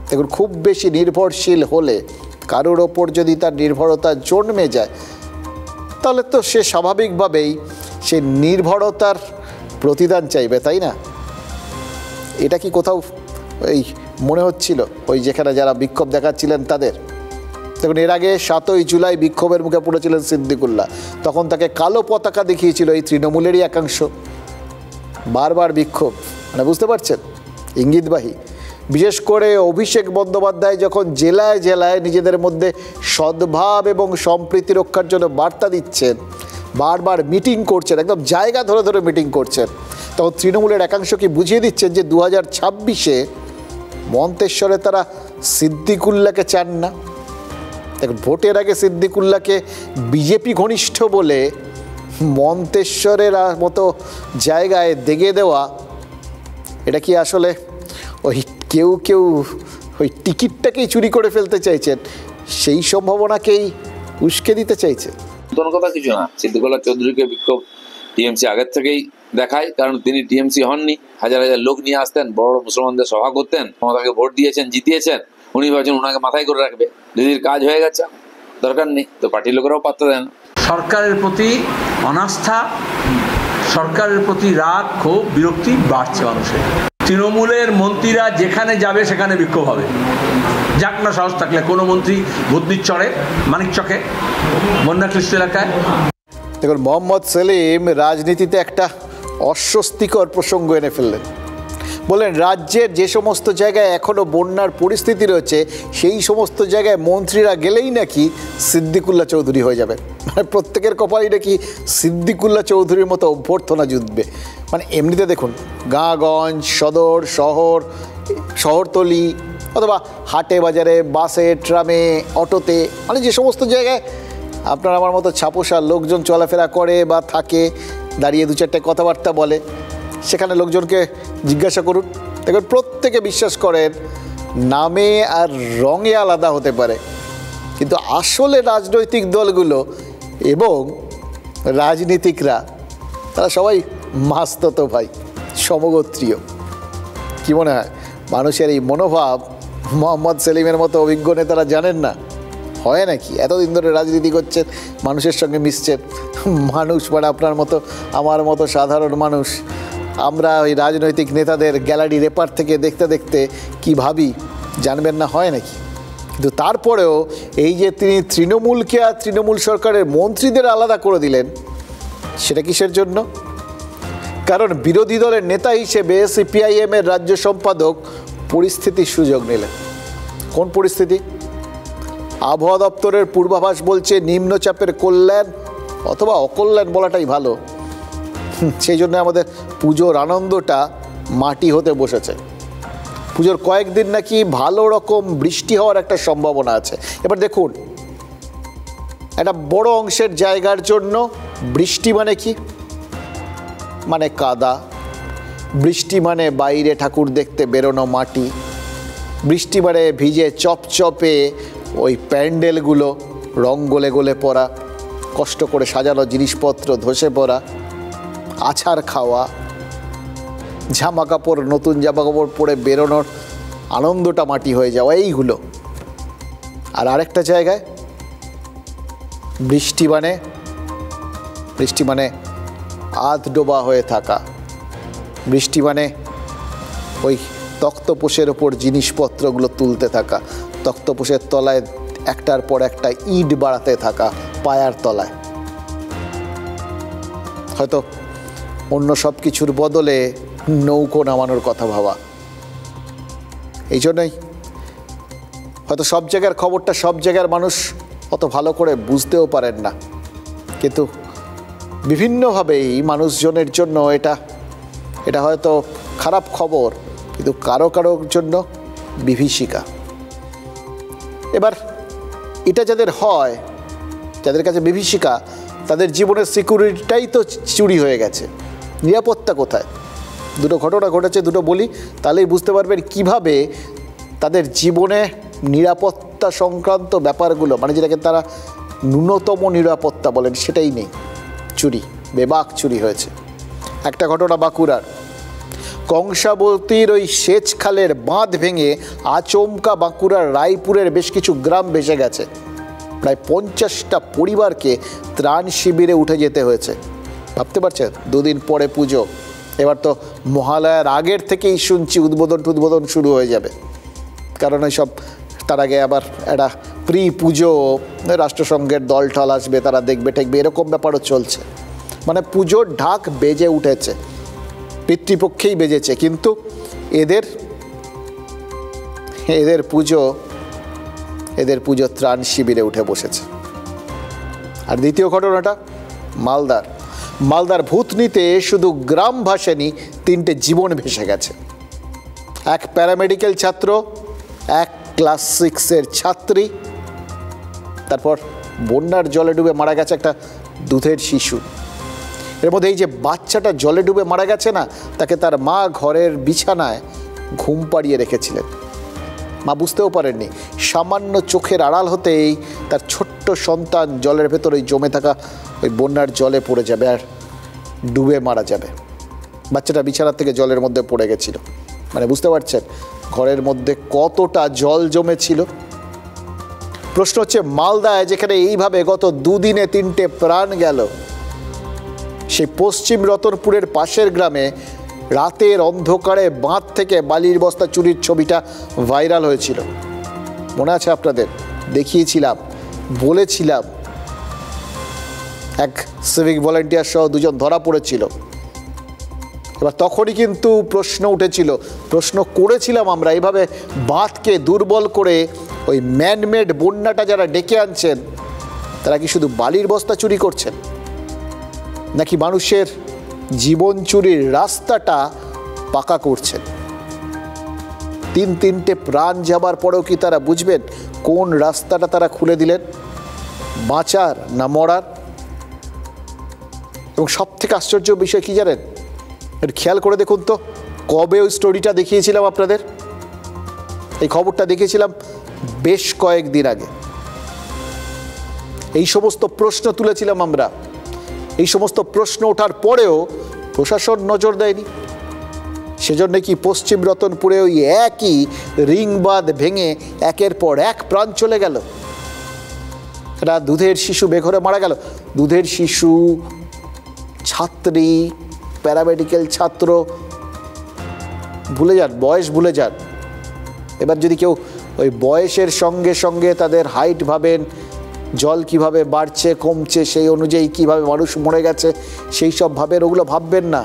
দেখুন খুব বেশি নির্ভরশীল হলে কারোর ওপর যদি তার নির্ভরতা জন্মে যায় তাহলে তো সে স্বাভাবিকভাবেই সে নির্ভরতার প্রতিদান চাইবে, তাই না? এটা কি কোথাও ওই মনে হচ্ছিল ওই যেখানে যারা বিক্ষোভ দেখাচ্ছিলেন তাদের? দেখুন, এর আগে 7ই জুলাই বিক্ষোভের মুখে পড়েছিলেন সিদ্দিকুল্লাহ, তখন তাকে কালো পতাকা দেখিয়েছিল এই তৃণমূলেরই একাংশ। বারবার বিক্ষোভ, মানে বুঝতে পারছেন, ইঙ্গিতবাহী। বিশেষ করে অভিষেক বন্দ্যোপাধ্যায় যখন জেলায় জেলায় নিজেদের মধ্যে সদ্ভাব এবং সম্প্রীতি রক্ষার জন্য বার্তা দিচ্ছেন, বারবার মিটিং করছেন, একদম জায়গা ধরে ধরে মিটিং করছেন, তখন তৃণমূলের একাংশ কি বুঝিয়ে দিচ্ছেন যে 2026-এ মন্তেশ্বরে তারা সিদ্দিকুল্লাহকে চান না। দেখুন, ভোটের আগে সিদ্দিকুল্লাহকে বিজেপি ঘনিষ্ঠ বলে মন্তেশ্বরের মতো জায়গায় দেগে দেওয়া, এটা কি আসলে ওই কেউ কেউ ওই টিকিটটাকেই চুরি করে ফেলতে চাইছেন, সেই সম্ভাবনাকেই উস্কে দিতে চাইছে? নতুন কথা কিছু না। সিদ্দিকুল্লাহ চৌধুরীকে বিক্ষোভ টিএমসি আগের থেকেই দেখায়, কারণ তিনি টিএমসি হননি, হাজার হাজার লোক নিয়ে আসতেন, বড় মুসলমানদের সভা করতেন, মমতাকে ভোট দিয়েছেন, জিতিয়েছেন, উনি ভাবছেন ওনাকে মাথায় করে রাখবে, দিদির কাজ হয়ে গেছে, দরকার নেই। তো পার্টির লোকেরাও পাত্তা দেন। সরকারের প্রতি অনাস্থা, সরকারের প্রতি রাগ, ক্ষোভ, বিরক্তি বাড়ছে মানুষের। তৃণমূলের মন্ত্রীরা যেখানে যাবে সেখানে বিক্ষোভ হবে, যাক না সাহস থাকলে। কোনো মন্ত্রী বুদ্ধনির চড়ে মানিকচকে, বন্যাক্লিষ্ট এলাকায়। দেখুন, মোহাম্মদ সেলিম রাজনীতিতে একটা অস্বস্তিকর প্রসঙ্গ এনে ফেললেন। বললেন, রাজ্যের যে সমস্ত জায়গায় এখনও বন্যার পরিস্থিতি রয়েছে সেই সমস্ত জায়গায় মন্ত্রীরা গেলেই নাকি সিদ্দিকুল্লাহ চৌধুরী হয়ে যাবে, মানে প্রত্যেকের কপালই নাকি সিদ্দিকুল্লাহ চৌধুরীর মতো অভ্যর্থনা জুটবে। মানে এমনিতে দেখুন, গাঁগঞ্জ, সদর, শহরতলি অথবা হাটে বাজারে, বাসে, ট্রামে, অটোতে, মানে যে সমস্ত জায়গায় আপনার আমার মতো ছাপোষা লোকজন চলাফেরা করে বা থাকে, দাঁড়িয়ে দু চারটে কথাবার্তা বলে, সেখানে লোকজনকে জিজ্ঞাসা করুন, দেখুন প্রত্যেকে বিশ্বাস করেন নামে আর রঙে আলাদা হতে পারে, কিন্তু আসলে রাজনৈতিক দলগুলো এবং রাজনীতিকরা তারা সবাই মাস্তুতো ভাই, সমগোত্রীয়। কি মনে হয় মানুষের এই মনোভাব মোহাম্মদ সেলিমের মতো অভিজ্ঞ নেতারা জানেন না? হয় নাকি? এতদিন ধরে রাজনীতি করছেন, মানুষের সঙ্গে মিশছেন, মানুষ মানে আপনার মতো আমার মতো সাধারণ মানুষ, আমরা ওই রাজনৈতিক নেতাদের গ্যালারি রেপার থেকে দেখতে দেখতে কি ভাবি জানবেন না? হয় নাকি? কিন্তু তারপরেও এই যে তিনি তৃণমূলকে আর তৃণমূল সরকারের মন্ত্রীদের আলাদা করে দিলেন, সেটা কিসের জন্য? কারণ বিরোধী দলের নেতা হিসেবে সিপিআইএমের রাজ্য সম্পাদক পরিস্থিতির সুযোগ নিলেন। কোন পরিস্থিতি? আবহাওয়া দপ্তরের পূর্বাভাস বলছে নিম্নচাপের কল্যাণ অথবা অকল্যাণ বলাটাই ভালো, সেই জন্য আমাদের পুজোর আনন্দটা মাটি হতে বসেছে। পুজোর কয়েকদিন নাকি ভালো রকম বৃষ্টি হওয়ার একটা সম্ভাবনা আছে। এবার দেখুন, একটা বড় অংশের জায়গার জন্য বৃষ্টি মানে কি? মানে কাদা। বৃষ্টি মানে বাইরে ঠাকুর দেখতে বেরোনো মাটি। বৃষ্টি মানে ভিজে চপচপে ওই প্যান্ডেলগুলো রং গলে গলে পড়া, কষ্ট করে সাজানো জিনিসপত্র ধসে পড়া, আছাড় খাওয়া, জামা কাপড়, নতুন জামা কাপড় পরে বেরোনোর আনন্দটা মাটি হয়ে যাওয়া, এইগুলো। আর আরেকটা জায়গায় বৃষ্টি মানে আধ ডোবা হয়ে থাকা। বৃষ্টি মানে ওই তক্তপোষের ওপর জিনিসপত্রগুলো তুলতে থাকা, তক্তপোষের তলায় একটার পর একটা ইট বাড়াতে থাকা, পায়ার তলায়। হয়তো অন্য সব কিছুর বদলে নৌকো নামানোর কথা ভাবা। এই জন্যই হয়তো সব জায়গার খবরটা সব জায়গার মানুষ অত ভালো করে বুঝতেও পারেন না, কিন্তু বিভিন্নভাবেই মানুষজনের জন্য এটা হয়তো খারাপ খবর, কিন্তু কারো কারোর জন্য বিভীষিকা। এবার এটা যাদের হয়, যাদের কাছে বিভীষিকা, তাদের জীবনের সিকিউরিটিটাই তো চুরি হয়ে গেছে। নিরাপত্তা কোথায়? দুটো ঘটনা ঘটেছে, দুটো বলি, তাহলেই বুঝতে পারবেন কিভাবে তাদের জীবনে নিরাপত্তা সংক্রান্ত ব্যাপারগুলো, মানে যেটাকে তারা ন্যূনতম নিরাপত্তা বলেন, সেটাই নেই। চুরি, বেবাক চুরি হয়েছে। একটা ঘটনা বাঁকুড়ার। কংসাবতীর ওই সেচ খালের বাঁধ ভেঙে আচমকা বাঁকুড়ার রায়পুরের বেশ কিছু গ্রাম ভেসে গেছে। প্রায় 50টা পরিবারকে ত্রাণ শিবিরে উঠে যেতে হয়েছে। ভাবতে পারছেন, দুদিন পরে পুজো, এবার তো মহালয়ার আগের থেকেই শুনছি উদ্বোধন শুরু হয়ে যাবে, কারণ ওই সব তার আগে আবার একটা প্রি পুজো, রাষ্ট্রসংঘের দল টল আসবে, তারা দেখবে ঠেকবে, এরকম ব্যাপারও চলছে। মানে পুজোর ঢাক বেজে উঠেছে, পিতৃপক্ষেই বেজেছে, কিন্তু এদের পুজো ত্রাণ শিবিরে উঠে বসেছে। আর দ্বিতীয় ঘটনাটা মালদার ভূতনিতে শুধু গ্রাম ভাসেনি, 3টে জীবন ভেসে গেছে। এক প্যারামেডিক্যাল ছাত্র, এক ক্লাস 6-এর ছাত্রী, তারপর বন্যার জলে ডুবে মারা গেছে একটা দুধের শিশু। এর মধ্যে এই যে বাচ্চাটা জলে ডুবে মারা গেছে না, তাকে তার মা ঘরের বিছানায় ঘুম পাড়িয়ে রেখেছিলেন। মা বুঝতেও পারেননি, সামান্য চোখের আড়াল হতেই তার ছোট্ট সন্তান জলের ভেতরে জমে থাকা ওই বন্যার জলে পড়ে যাবে আর ডুবে মারা যাবে। বাচ্চাটা বিছানা থেকে জলের মধ্যে পড়ে গেছিল। মানে বুঝতে পারছেন ঘরের মধ্যে কতটা জল জমেছিল। প্রশ্ন হচ্ছে, মালদায় যেখানে এইভাবে গত 2 দিনে 3টে প্রাণ গেল, সেই পশ্চিম রতনপুরের পাশের গ্রামে রাতের অন্ধকারে বাঁধ থেকে বালির বস্তা চুরির ছবিটা ভাইরাল হয়েছিল। মনে আছে আপনাদের? দেখিয়েছিলাম, বলেছিলাম। এক সিভিক ভলান্টিয়ার সহ 2জন ধরা পড়েছিল। এবার তখনই কিন্তু প্রশ্ন করেছিলাম আমরা, এইভাবে বাঁধকে দুর্বল করে ওই ম্যানমেড বন্যাটা যারা ডেকে আনছেন, তারা কি শুধু বালির বস্তা চুরি করছেন, নাকি মানুষের জীবন চুরির রাস্তাটা পাকা করছেন? 3টে প্রাণ যাবার পরেও কি তারা বুঝবেন কোন রাস্তাটা তারা খুলে দিলেন, বাঁচার না মরার? এবং সব থেকে আশ্চর্য বিষয় কি জানেন, একটু খেয়াল করে দেখুন তো, কবে ওই স্টোরিটা দেখিয়েছিলাম আপনাদের? এই খবরটা দেখিয়েছিলাম বেশ কয়েকদিন আগে। এই সমস্ত প্রশ্ন তুলেছিলাম আমরা। এই সমস্ত প্রশ্ন ওঠার পরেও প্রশাসন নজর দেয়নি। সেজন্য কি পশ্চিম রতনপুরে ওই একই রিং বাঁধ ভেঙে একের পর এক প্রাণ চলে গেল। একটা দুধের শিশু বেঘরে মারা গেল। দুধের শিশু, ছাত্রী, প্যারামেডিক্যাল ছাত্র, ভুলে যান, বয়স ভুলে যান। এবার যদি কেউ ওই বয়সের সঙ্গে সঙ্গে তাদের হাইট ভাবেন, জল কিভাবে বাড়ছে কমছে সেই অনুযায়ী কিভাবে মানুষ মরে গেছে সেই সব ভাবেন, ওগুলো ভাববেন না।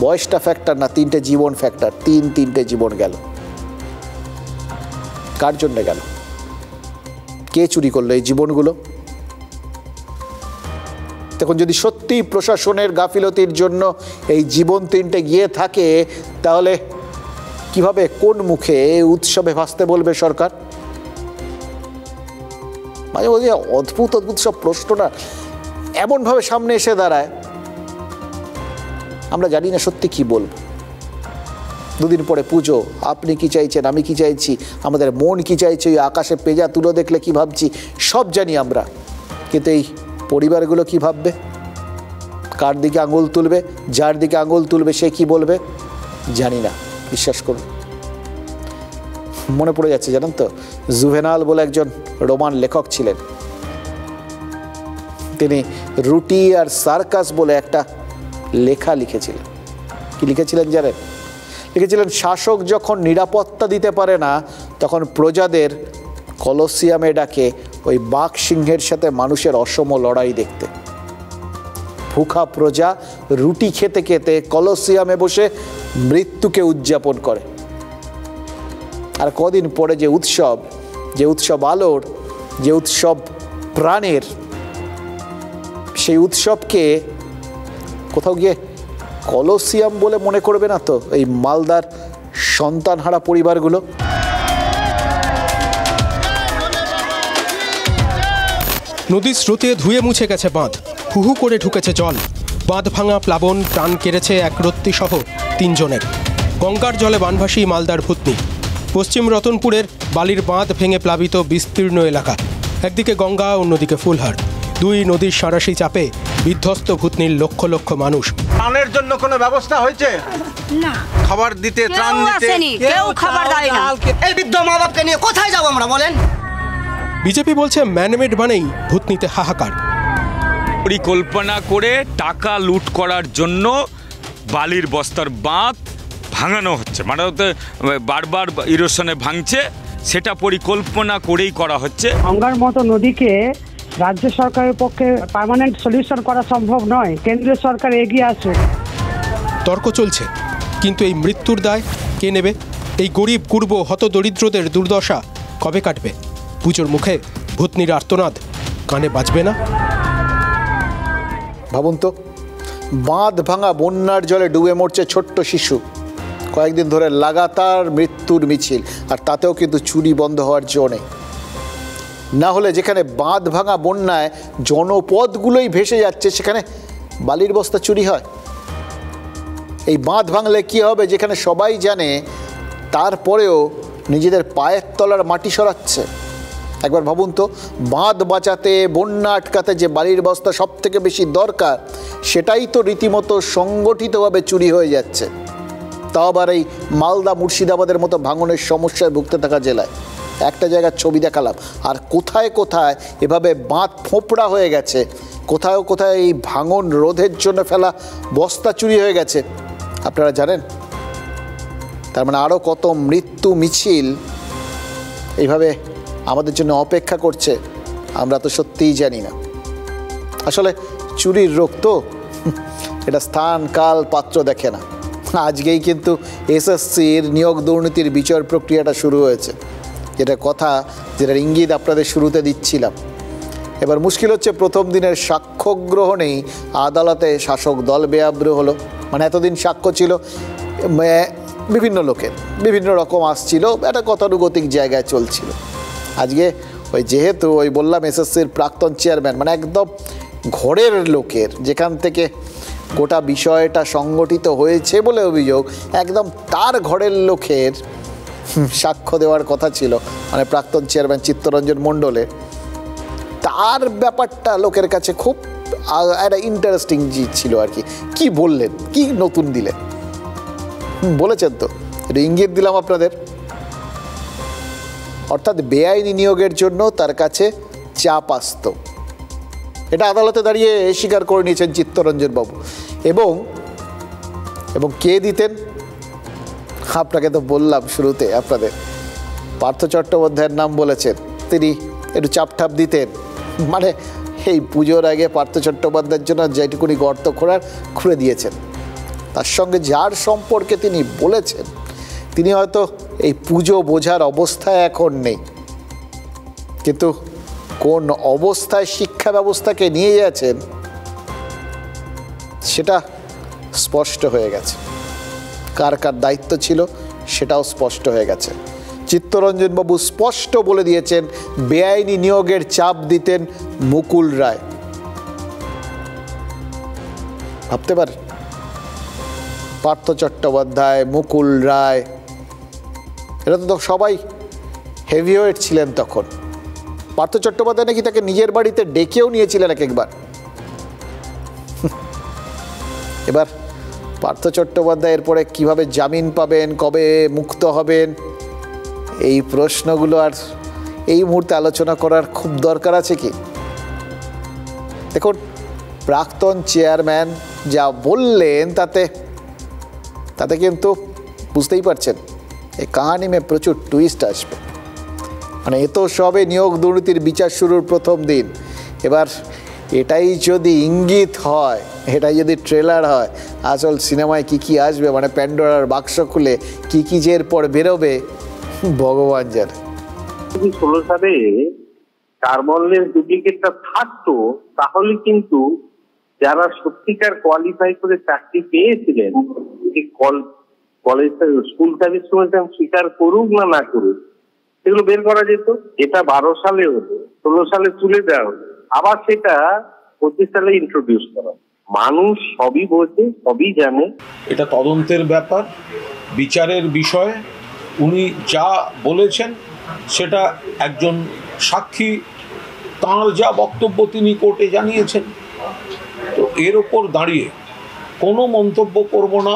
বয়সটা ফ্যাক্টর না, 3টে জীবন ফ্যাক্টর। 3টে জীবন গেল। কার জন্য গেল? কে চুরি করলো এই জীবনগুলো? তখন যদি সত্যি প্রশাসনের গাফিলতির জন্য এই জীবন 3টে গিয়ে থাকে, তাহলে কিভাবে, কোন মুখে উৎসবে ভাসতে বলবে সরকার? মাঝে মাঝে অদ্ভুত সব প্রশ্ন না এমনভাবে সামনে এসে দাঁড়ায়, আমরা জানি না সত্যি কি বলবো। 2 দিন পরে পুজো, আপনি কি চাইছেন, আমি কি চাইছি, আমাদের মন কি চাইছে, ওই আকাশে পেজা তুলো দেখলে কি ভাবছি সব জানি আমরা। কিন্তু এই পরিবারগুলো কি ভাববে, কার দিকে আঙুল তুলবে, যার দিকে আঙুল তুলবে সে কি বলবে জানি না। বিশ্বাস করুন, মনে পড়ে যাচ্ছে জানেন তো, জুভেনাল বলে একজন রোমান লেখক ছিলেন। তিনি রুটি আর সার্কাস বলে একটা লেখা লিখেছিলেন। কি লিখেছিলেন জানেন? লিখেছিলেন, শাসক যখন নিরাপত্তা দিতে পারে না, তখন প্রজাদের কলোসিয়ামে ডাকে ওই বাঘ সিংহের সাথে মানুষের অসম লড়াই দেখতে। ভুখা প্রজা রুটি খেতে খেতে কলোসিয়ামে বসে মৃত্যুকে উদযাপন করে। আর কদিন পরে যে উৎসব আলোর, যে উৎসব প্রাণের, সেই উৎসবকে কোথাও গিয়ে কলোসিয়াম বলে মনে করবে না তো এই মালদার সন্তানহারা পরিবারগুলো? নদীর স্রোতে ধুয়ে মুছে গেছে বাঁধ, হুহু করে ঢুকেছে জল। বাঁধ ভাঙা প্লাবন প্রাণ কেড়েছে এক রত্তি সহ 3 জনের। গঙ্গার জলে বানভাসী মালদার ভূতনি। পশ্চিম রতনপুরের বালির বাঁধ ভেঙে প্লাবিত বিস্তীর্ণ এলাকা। একদিকে গঙ্গা, অন্যদিকে ফুলহার। 2 নদীর সাঁড়াশি চাপে বিধ্বস্ত ভূতনির লক্ষ লক্ষ মানুষ। ত্রাণের জন্য কোনো ব্যবস্থা হয়েছে না? খাবার দিতে, ত্রাণ দিতে কেউ খাবার দেয় না। এই বৃদ্ধ মা বাপকে নিয়ে কোথায় যাবো আমরা বলেন? বিজেপি বলছে ম্যানমেড মানেই ভূতনিতে হাহাকার। পরিকল্পনা করে টাকা লুট করার জন্য বালির বস্তার বাঁধ ভাঙানো হচ্ছে, মানে বারবার ইরোশনে ভাঙছে, সেটা পরিকল্পনা করেই করা হচ্ছে। গঙ্গার মতো নদীকে রাজ্য সরকারের পক্ষে পার্মানেন্ট সলিউশন করা সম্ভব নয়, কেন্দ্রীয় সরকার এগিয়ে আসে। তর্ক চলছে, কিন্তু এই মৃত্যুর দায় কে নেবে? এই গরিব কুর্ব হতদরিদ্রদের দুর্দশা কবে কাটবে? পুজোর মুখে ভূতনির আর্তনাদ কানে বাজবে না? ভাবুন তো, বাঁধ ভাঙা বন্যার জলে ডুবে মরছে ছোট্ট শিশু, কয়েকদিন ধরে লাগাতার মৃত্যুর মিছিল, আর তাতেও কিন্তু চুরি বন্ধ হওয়ার জো নেই। না হলে যেখানে বাঁধ ভাঙা বন্যায় জনপদগুলোই ভেসে যাচ্ছে, সেখানে বালির বস্তা চুরি হয়। এই বাঁধ ভাঙলে কি হবে যেখানে সবাই জানে, তারপরেও নিজেদের পায়ের তলার মাটি সরাচ্ছে। একবার ভাবুন তো, বাঁধ বাঁচাতে, বন্যা আটকাতে যে বালির বস্তা সব থেকে বেশি দরকার, সেটাই তো রীতিমতো সংগঠিতভাবে চুরি হয়ে যাচ্ছে। তাও আবার এই মালদা মুর্শিদাবাদের মতো ভাঙনের সমস্যায় ভুগতে থাকা জেলায়। একটা জায়গার ছবি দেখালাম, আর কোথায় কোথায় এভাবে বাঁধ ফোঁপড়া হয়ে গেছে, কোথাও কোথায় এই ভাঙন রোধের জন্য ফেলা বস্তা চুরি হয়ে গেছে, আপনারা জানেন? তার মানে আরও কত মৃত্যু মিছিল এইভাবে আমাদের জন্য অপেক্ষা করছে, আমরা তো সত্যিই জানি না। আসলে চুরির রোগ তো, এটা স্থান কাল পাত্র দেখে না। আজকেই কিন্তু এসএসসির নিয়োগ দুর্নীতির বিচার প্রক্রিয়াটা শুরু হয়েছে, যেটা কথা, যেটার ইঙ্গিত আপনাদের শুরুতে দিচ্ছিলাম। এবার মুশকিল হচ্ছে, প্রথম দিনের সাক্ষ্য গ্রহণেই আদালতে শাসক দল বেআব্রু হলো। মানে এতদিন সাক্ষ্য ছিল বিভিন্ন লোকের, বিভিন্ন রকম আসছিল, একটা গতানুগতিক জায়গায় চলছিল। আজকে ওই যেহেতু ওই বললাম এসএসসির প্রাক্তন চেয়ারম্যান, মানে একদম ঘরের লোকের, যেখান থেকে গোটা বিষয়টা সংগঠিত হয়েছে বলে অভিযোগ, একদম তার ঘরের লোকের সাক্ষ্য দেওয়ার কথা ছিল, মানে প্রাক্তন চেয়ারম্যান চিত্তরঞ্জন মণ্ডলের। তার ব্যাপারটা লোকের কাছে খুব একটা ইন্টারেস্টিং ছিল আর কি। কি বললেন, কি নতুন দিলেন বলেছেন তো, এটা ইঙ্গিত দিলাম আপনাদের। অর্থাৎ বেআইনি নিয়োগের জন্য তার কাছে চাপ আসত, এটা আদালতে দাঁড়িয়ে স্বীকার করে নিয়েছেন চিত্তরঞ্জন বাবু। এবং কে দিতেন? আপনাকে তো বললাম শুরুতে আপনাদের, পার্থ চট্টোপাধ্যায়ের নাম বলেছেন, তিনি একটু চাপঠাপ দিতেন। মানে এই পুজোর আগে পার্থ চট্টোপাধ্যায়ের জন্য যেটুকুনি গর্ত খুঁড়ে দিয়েছেন, তার সঙ্গে যার সম্পর্কে তিনি বলেছেন, তিনি হয়তো এই পুজো বোঝার অবস্থায় এখন নেই, কিন্তু কোন অবস্থায় শিক্ষা ব্যবস্থাকে নিয়ে যাচ্ছেন সেটা স্পষ্ট হয়ে গেছে। কার কার দায়িত্ব ছিল সেটাও স্পষ্ট হয়ে গেছে। চিত্তরঞ্জন বাবু স্পষ্ট বলে দিয়েছেন, বেআইনি নিয়োগের চাপ দিতেন মুকুল রায়। ভাবতে পারেন, পার্থ চট্টোপাধ্যায়, মুকুল রায়, এরা তো সবাই হেভিওয়েট ছিলেন তখন। পার্থ চট্টোপাধ্যায় নাকি তাকে নিজের বাড়িতে ডেকেও নিয়েছিলেন এক একবার। এবার পার্থ চট্টোপাধ্যায় এরপরে কীভাবে জামিন পাবেন, কবে মুক্ত হবেন, এই প্রশ্নগুলো আর এই মুহূর্তে আলোচনা করার খুব দরকার আছে কি? দেখুন, প্রাক্তন চেয়ারম্যান যা বললেন তাতে কিন্তু বুঝতেই পারছেন এই কাহানি মে প্রচুর টুইস্ট আসবে। মানে এ তো সবে নিয়োগ দুর্নীতির বিচার শুরুর প্রথম দিন। এবার এটাই যদি ইঙ্গিত হয়, এটাই যদি ট্রেলার হয়, আসল সিনেমায় কি কি আসবে, মানে প্যান্ডোরার বাক্স খুলে কি কি যে এরপর বেরোবে ভগবান জানে। 2016 সালে কার্বনের ডুপ্লিকেটটা থাকতো, তাহলে কিন্তু যারা সত্যিকার কোয়ালিফাই করে চাকরি পেয়েছিলেন, কলেজ স্কুল সার্ভিস কমিশন স্বীকার করুক না করুক, সেগুলো বের করা যেত। এটা 12 সালে হতো, 16 সালে তুলে দেওয়া হতো, আবার সেটা 25 সালে ইন্ট্রোডিউস করা। মানুষ সবই বোঝে, সবই জানে। এটা তদন্তের ব্যাপার, বিচারের বিষয়। উনি যা বলেছেন সেটা একজন সাক্ষী, তাঁর যা বক্তব্য তিনি কোর্টে জানিয়েছেন, তো এর ওপর দাঁড়িয়ে কোনো মন্তব্য করব না,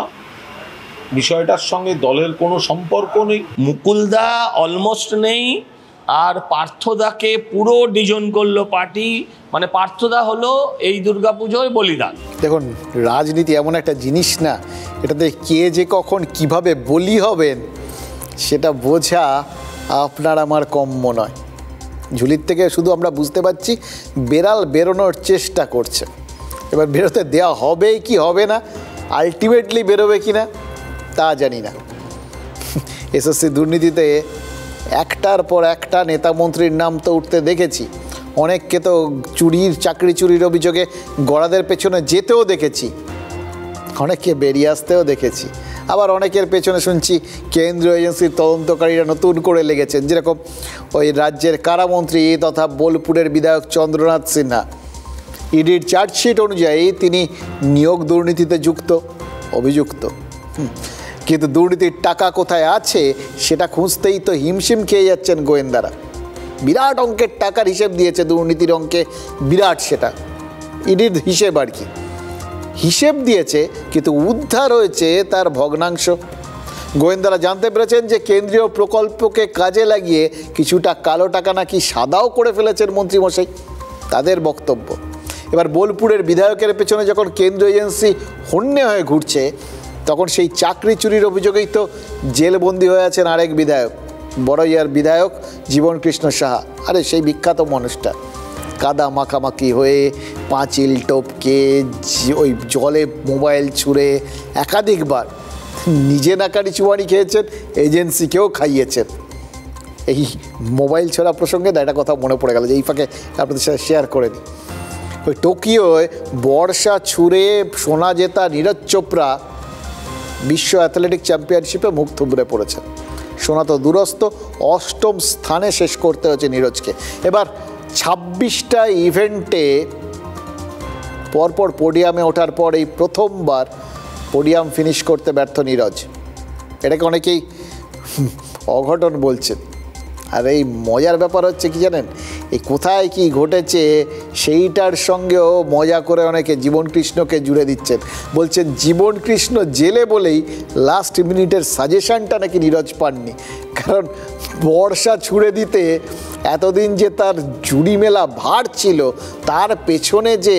বিষয়টার সঙ্গে দলের কোনো সম্পর্ক নেই। মুকুলদা অলমোস্ট নেই, আর পার্থদাকে পুরো ডিজন করলো পার্টি, মানে পার্থদা হলো এই দুর্গাপুজোয় বলিদান। দেখুন, রাজনীতি এমন একটা জিনিস না, এটাতে কে যে কখন কিভাবে বলি হবেন সেটা বোঝা আপনার আমার কম্য নয়। ঝুলির থেকে শুধু আমরা বুঝতে পারছি বেড়াল বেরোনোর চেষ্টা করছে, এবার বেরোতে দেওয়া হবে কি হবে না, আলটিমেটলি বেরোবে কি না তা জানি না। এসএসসি দুর্নীতিতে একটার পর একটা নেতা মন্ত্রীর নাম তো উঠতে দেখেছি, অনেককে তো চাকরি চুরির অভিযোগে গড়াদের পেছনে যেতেও দেখেছি, অনেককে বেরিয়ে আসতেও দেখেছি, আবার অনেকের পেছনে শুনছি কেন্দ্রীয় এজেন্সির তদন্তকারীরা নতুন করে লেগেছেন, যেরকম ওই রাজ্যের কারামন্ত্রী তথা বোলপুরের বিধায়ক চন্দ্রনাথ সিনহা। ইডির চার্জশিট অনুযায়ী তিনি নিয়োগ দুর্নীতিতে অভিযুক্ত, কিন্তু দুর্নীতির টাকা কোথায় আছে সেটা খুঁজতেই তো হিমশিম খেয়ে যাচ্ছেন গোয়েন্দারা। বিরাট অঙ্কের টাকার হিসেব দিয়েছে, দুর্নীতির অঙ্কে বিরাট, সেটা ইডির হিসেব আর কি, হিসেব দিয়েছে, কিন্তু উদ্ধার হয়েছে তার ভগ্নাংশ। গোয়েন্দারা জানতে পেরেছেন যে কেন্দ্রীয় প্রকল্পকে কাজে লাগিয়ে কিছুটা কালো টাকা নাকি সাদাও করে ফেলেছেন মন্ত্রীমশাই, তাদের বক্তব্য। এবার বোলপুরের বিধায়কের পেছনে যখন কেন্দ্রীয় এজেন্সি হন্যে হয়ে ঘুরছে, তখন সেই চাকরি চুরির অভিযোগেই তো জেলবন্দি হয়ে আছেন আরেক বিধায়ক, বড়ইয়ার বিধায়ক জীবনকৃষ্ণ সাহা। আরে সেই বিখ্যাত মানুষটা কাদা মাখামাখি হয়ে পাঁচিল টপকে ওই জলে মোবাইল ছুঁড়ে একাধিকবার নিজে নাকারি চুয়ানি খেয়েছেন, এজেন্সিকেও খাইয়েছেন। এই মোবাইল ছোড়া প্রসঙ্গে একটা কথা মনে পড়ে গেল, যে এই ফাঁকে আপনাদের সাথে শেয়ার করে নিই। ওই টোকিওয় বর্ষা ছুঁড়ে সোনা জেতা নীরজ চোপড়া বিশ্ব অ্যাথলেটিক চ্যাম্পিয়নশিপে মুখ থুবড়ে পড়েছেন। সোনা তো দূরস্থ, 8ম স্থানে শেষ করতে হয়েছে নীরজকে। এবার 26টা ইভেন্টে পরপর পোডিয়ামে ওঠার পর এই প্রথমবার পোডিয়াম ফিনিশ করতে ব্যর্থ নীরজ। এটাকে অনেকেই অঘটন বলছেন, আর এই মজার ব্যাপার হচ্ছে কি জানেন, এই কোথায় কি ঘটেছে সেইটার সঙ্গেও মজা করে অনেকে জীবনকৃষ্ণকে জুড়ে দিচ্ছেন, বলছেন জীবনকৃষ্ণ জেলে বলেই লাস্ট মিনিটের সাজেশনটা নাকি নীরজ পাননি, কারণ বর্ষা ছুঁড়ে দিতে এতদিন যে তার জুড়ি মেলা ভার ছিল, তার পেছনে যে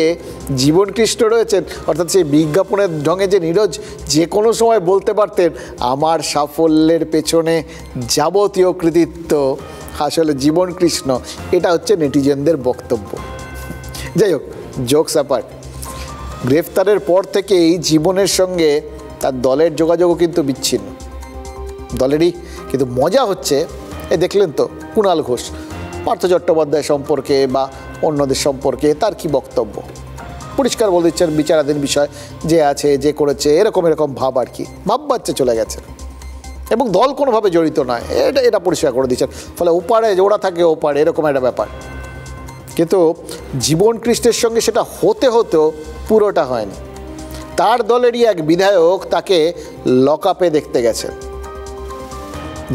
জীবনকৃষ্ণ রয়েছেন, অর্থাৎ সেই বিজ্ঞাপনের ঢঙে যে নীরজ যে কোনো সময় বলতে পারতেন আমার সাফল্যের পেছনে যাবতীয় কৃতিত্ব আসলে জীবনকৃষ্ণ, এটা হচ্ছে নেটিজেনদের বক্তব্য। যাই হোক, জোকস অ্যাপার্ট, গ্রেফতারের পর থেকেই জীবনের সঙ্গে তার দলের যোগাযোগও কিন্তু বিচ্ছিন্ন, দলেরই। কিন্তু মজা হচ্ছে, দেখলেন তো কুণাল ঘোষ পার্থ চট্টোপাধ্যায় সম্পর্কে বা অন্যদের সম্পর্কে তার কি বক্তব্য, পরিষ্কার বলে দিচ্ছেন বিচারাধীন বিষয়, যে আছে যে করেছে এরকম ভাব আর কি, ভাববাচ্চা চলে গেছে এবং দল কোনোভাবে জড়িত নয়, এটা পরিষ্কার করে দিচ্ছেন। ফলে ওপারে ওরা থাকে ওপারে, এরকম একটা ব্যাপার। কিন্তু জীবনকৃষ্ণের সঙ্গে সেটা হতেও পুরোটা হয়নি। তার দলেরই এক বিধায়ক তাকে লকআপে দেখতে গেছেন।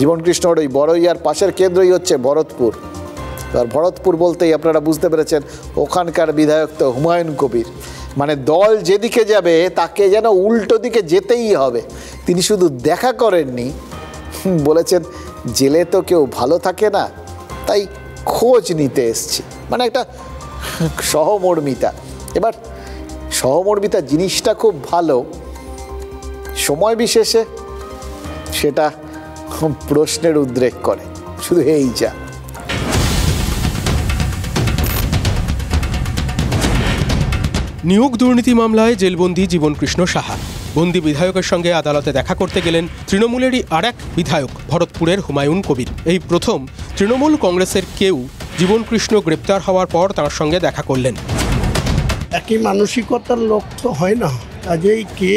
জীবনকৃষ্ণর ওই বড়ইয়ার পাশের কেন্দ্রই হচ্ছে ভরতপুর। এবার ভরতপুর বলতেই আপনারা বুঝতে পেরেছেন ওখানকার বিধায়ক তো হুমায়ুন কবির, মানে দল যেদিকে যাবে তাকে যেন উল্টো দিকে যেতেই হবে। তিনি শুধু দেখা করেননি, বলেছেন জেলে তো কেউ ভালো থাকে না, তাই খোঁজ নিতে এসছি, মানে একটা সহমর্মিতা। এবার সহমর্মিতা জিনিসটা খুব ভালো, সময় বিশেষে সেটা প্রশ্নের উদ্রেক করে, শুধু এই যা। নিয়োগ দুর্নীতি মামলায় জেলবন্দি জীবনকৃষ্ণ সাহা। বন্দি বিধায়কের সঙ্গে আদালতে দেখা করতে গেলেন তৃণমূলেরই আরেক বিধায়ক ভরতপুরের হুমায়ুন কবির। এই প্রথম তৃণমূল কংগ্রেসের কেউ জীবনকৃষ্ণ গ্রেপ্তার হওয়ার পর তার সঙ্গে দেখা করলেন। একই মানসিকতার লোক তো হয় না, কাজেই কে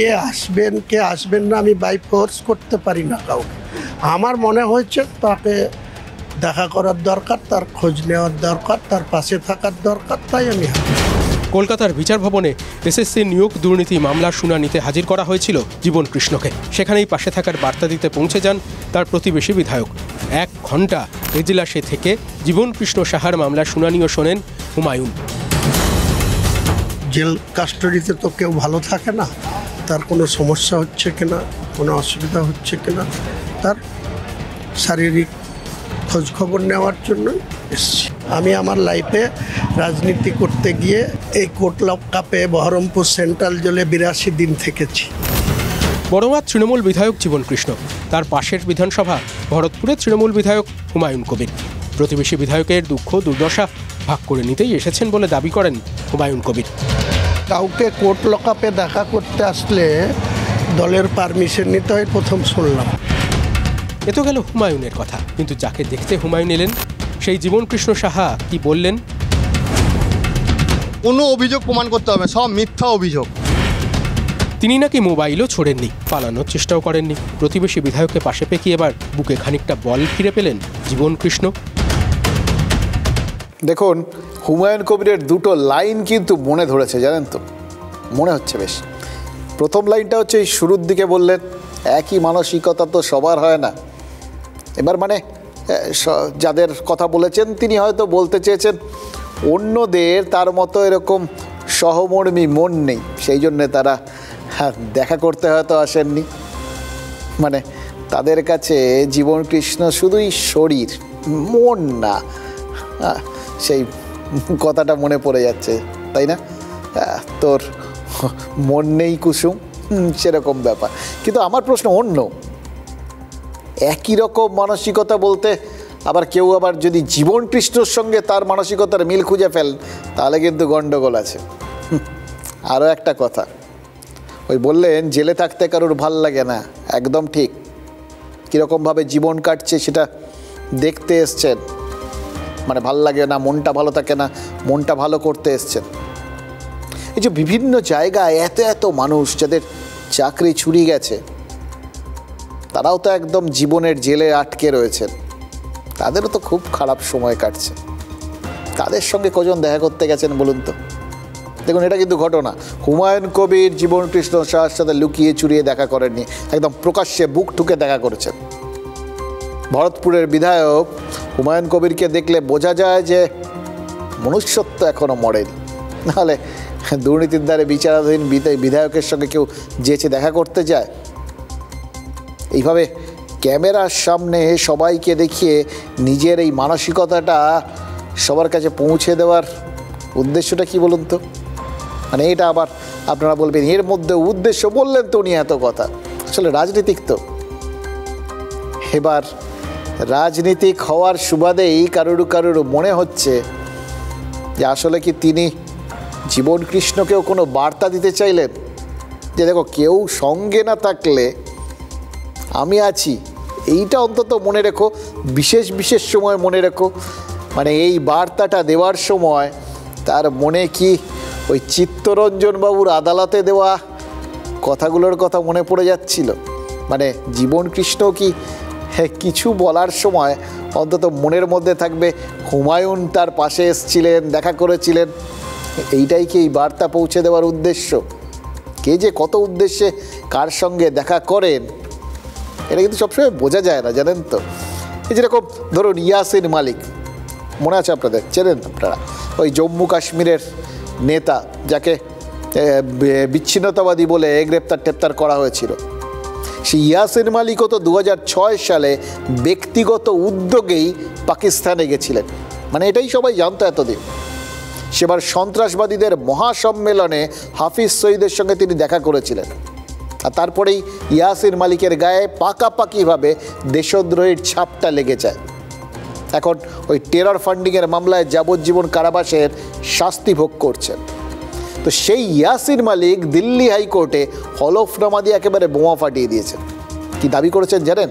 আসবেন না আমি বাই ফোর্স করতে পারি না কাউকে। আমার মনে হয়েছে তাকে দেখা করার দরকার, তার খোঁজ নেওয়ার দরকার, তার পাশে থাকার দরকার, তাই আমি কলকাতার বিচার ভবনে এসএসসি নিয়োগ দুর্নীতি মামলার শুনানিতে হাজির করা হয়েছিল জীবনকৃষ্ণকে। সেখানেই পাশে থাকার বার্তা দিতে পৌঁছে যান তার প্রতিবেশী বিধায়ক। 1 ঘন্টা এজলাসে থেকে জীবনকৃষ্ণ সাহার মামলার শুনানিও শোনেন হুমায়ুন। জেল কাস্টডিতে তো কেউ ভালো থাকে না, তার কোনো সমস্যা হচ্ছে কিনা, কোনো অসুবিধা হচ্ছে কিনা, তার শারীরিক খোঁজখবর নেওয়ার জন্য এসেছি। আমি আমার লাইফে রাজনীতি করতে গিয়ে এই কোর্ট লকআপে বহরমপুর সেন্ট্রাল জেলে 82 দিন থেকেছি। বড়মাত তৃণমূল বিধায়ক জীবন কৃষ্ণ, তার পাশের বিধানসভা ভরতপুরের তৃণমূল বিধায়ক হুমায়ুন কবির। প্রতিবেশী বিধায়কের দুঃখ দুর্দশা ভাগ করে নিতেই এসেছেন বলে দাবি করেন হুমায়ুন কবির। কাউকে কোর্ট লকআপে দেখা করতে আসলে দলের পারমিশন নিতে হয়, প্রথম শুনলাম। এ তো গেল হুমায়ুনের কথা, কিন্তু যাকে দেখতে হুমায়ুন এলেন সেই জীবন কৃষ্ণ সাহা কি বললেন? কোনো অভিযোগ প্রমাণ করতে হবে, সব মিথ্যা অভিযোগ। তিনি নাকি মোবাইলও ছোড়েননি, পালানোর চেষ্টাও করেননি। প্রতিবেশী বিধায়ককে পাশে পেয়ে এবার বুকে খানিকটা বল ফিরে পেলেন জীবন কৃষ্ণ। দেখুন, হুমায়ুন কবিরের দুটো লাইন কিন্তু মনে ধরেছে, জানেন তো, মনে হচ্ছে বেশ। প্রথম লাইনটা হচ্ছে এই শুরুর দিকে বললেন, একই মানসিকতা তো সবার হয় না। এবার মানে যাদের কথা বলেছেন তিনি হয়তো বলতে চেয়েছেন অন্যদের তার মতো এরকম সহমর্মী মন নেই, সেই জন্যে তারা দেখা করতে হয়তো আসেননি। মানে তাদের কাছে জীবন কৃষ্ণ শুধুই শরীর, মন না। সেই কথাটা মনে পড়ে যাচ্ছে, তাই না? তোর মন নেই কুসুম, সেরকম ব্যাপার। কিন্তু আমার প্রশ্ন অন্য, একই রকম মানসিকতা বলতে আবার কেউ আবার যদি জীবন কৃষ্ণর সঙ্গে তার মানসিকতার মিল খুঁজে ফেলেন তাহলে কিন্তু গণ্ডগোল আছে। আরও একটা কথা, ওই বললেন জেলে থাকতে কারোর ভাল লাগে না, একদম ঠিক। কীরকমভাবে জীবন কাটছে সেটা দেখতে এসছেন, মানে ভাল লাগে না, মনটা ভালো থাকে না, মনটা ভালো করতে এসছেন। এই যে বিভিন্ন জায়গায় এত এত মানুষ যাদের চাকরি ছুরি গেছে, তারাও তো একদম জীবনের জেলে আটকে রয়েছেন, তাদেরও তো খুব খারাপ সময় কাটছে। তাদের সঙ্গে কজন দেখা করতে গেছেন বলুন তো? দেখুন, এটা কিন্তু ঘটনা। হুমায়ুন কবির জীবন কৃষ্ণ সাহার সাথে লুকিয়ে চুরিয়ে দেখা করেননি, একদম প্রকাশ্যে বুক ঠুকে দেখা করেছেন। ভরতপুরের বিধায়ক হুমায়ুন কবিরকে দেখলে বোঝা যায় যে মনুষ্যত্ব এখনও মরেনি, নাহলে দুর্নীতির দ্বারে বিচারাধীন বিধায়কের সঙ্গে কেউ যেচে দেখা করতে যায়? এইভাবে ক্যামেরার সামনে সবাইকে দেখিয়ে নিজের এই মানসিকতাটা সবার কাছে পৌঁছে দেওয়ার উদ্দেশ্যটা কি বলুন তো? মানে এটা আবার আপনারা বলবেন এর মধ্যে উদ্দেশ্য, বললেন তো উনি এত কথা, আসলে রাজনীতিক তো। এবার রাজনীতিক হওয়ার সুবাদেই কারুর মনে হচ্ছে যে আসলে কি তিনি জীবন কৃষ্ণকেও কোনো বার্তা দিতে চাইলেন যে দেখো, কেউ সঙ্গে না থাকলে আমি আছি, এইটা অন্তত মনে রেখো, বিশেষ বিশেষ সময় মনে রেখো। মানে এই বার্তাটা দেওয়ার সময় তার মনে কি ওই চিত্তরঞ্জন বাবুর আদালতে দেওয়া কথাগুলোর কথা মনে পড়ে যাচ্ছিল? মানে জীবন কৃষ্ণ কি কিছু বলার সময় অন্তত মনের মধ্যে থাকবে হুমায়ুন তার পাশে এসেছিলেন, দেখা করেছিলেন? এইটাই কি এই বার্তা পৌঁছে দেওয়ার উদ্দেশ্য? কে যে কত উদ্দেশ্যে কার সঙ্গে দেখা করেন এটা কিন্তু সবসময় বোঝা যায় না, জানেন তো। এই যেরকম ধরুন ইয়াসিন মালিক, মনে আছে আপনাদের, চেনেন আপনারা, ওই জম্মু কাশ্মীরের নেতা যাকে বিচ্ছিন্নতাবাদী বলে গ্রেপ্তার করা হয়েছিল। সেই ইয়াসিন মালিকও তো 2006 সালে ব্যক্তিগত উদ্যোগেই পাকিস্তানে গেছিলেন, মানে এটাই সবাই জানতো এতদিন। সেবার সন্ত্রাসবাদীদের মহাসম্মেলনে হাফিজ সঈদের সঙ্গে তিনি দেখা করেছিলেন, আর তারপরেই ইয়াসিন মালিকের গায়ে পাকাপাকিভাবে দেশদ্রোহীর ছাপটা লেগে যায়। এখন ওই টেরর ফান্ডিংয়ের মামলায় যাবজ্জীবন কারাবাসের শাস্তি ভোগ করছেন। তো সেই ইয়াসিন মালিক দিল্লি হাইকোর্টে হলফনামা দিয়ে একেবারে বোমা ফাটিয়ে দিয়েছেন। কি দাবি করেছেন জানেন?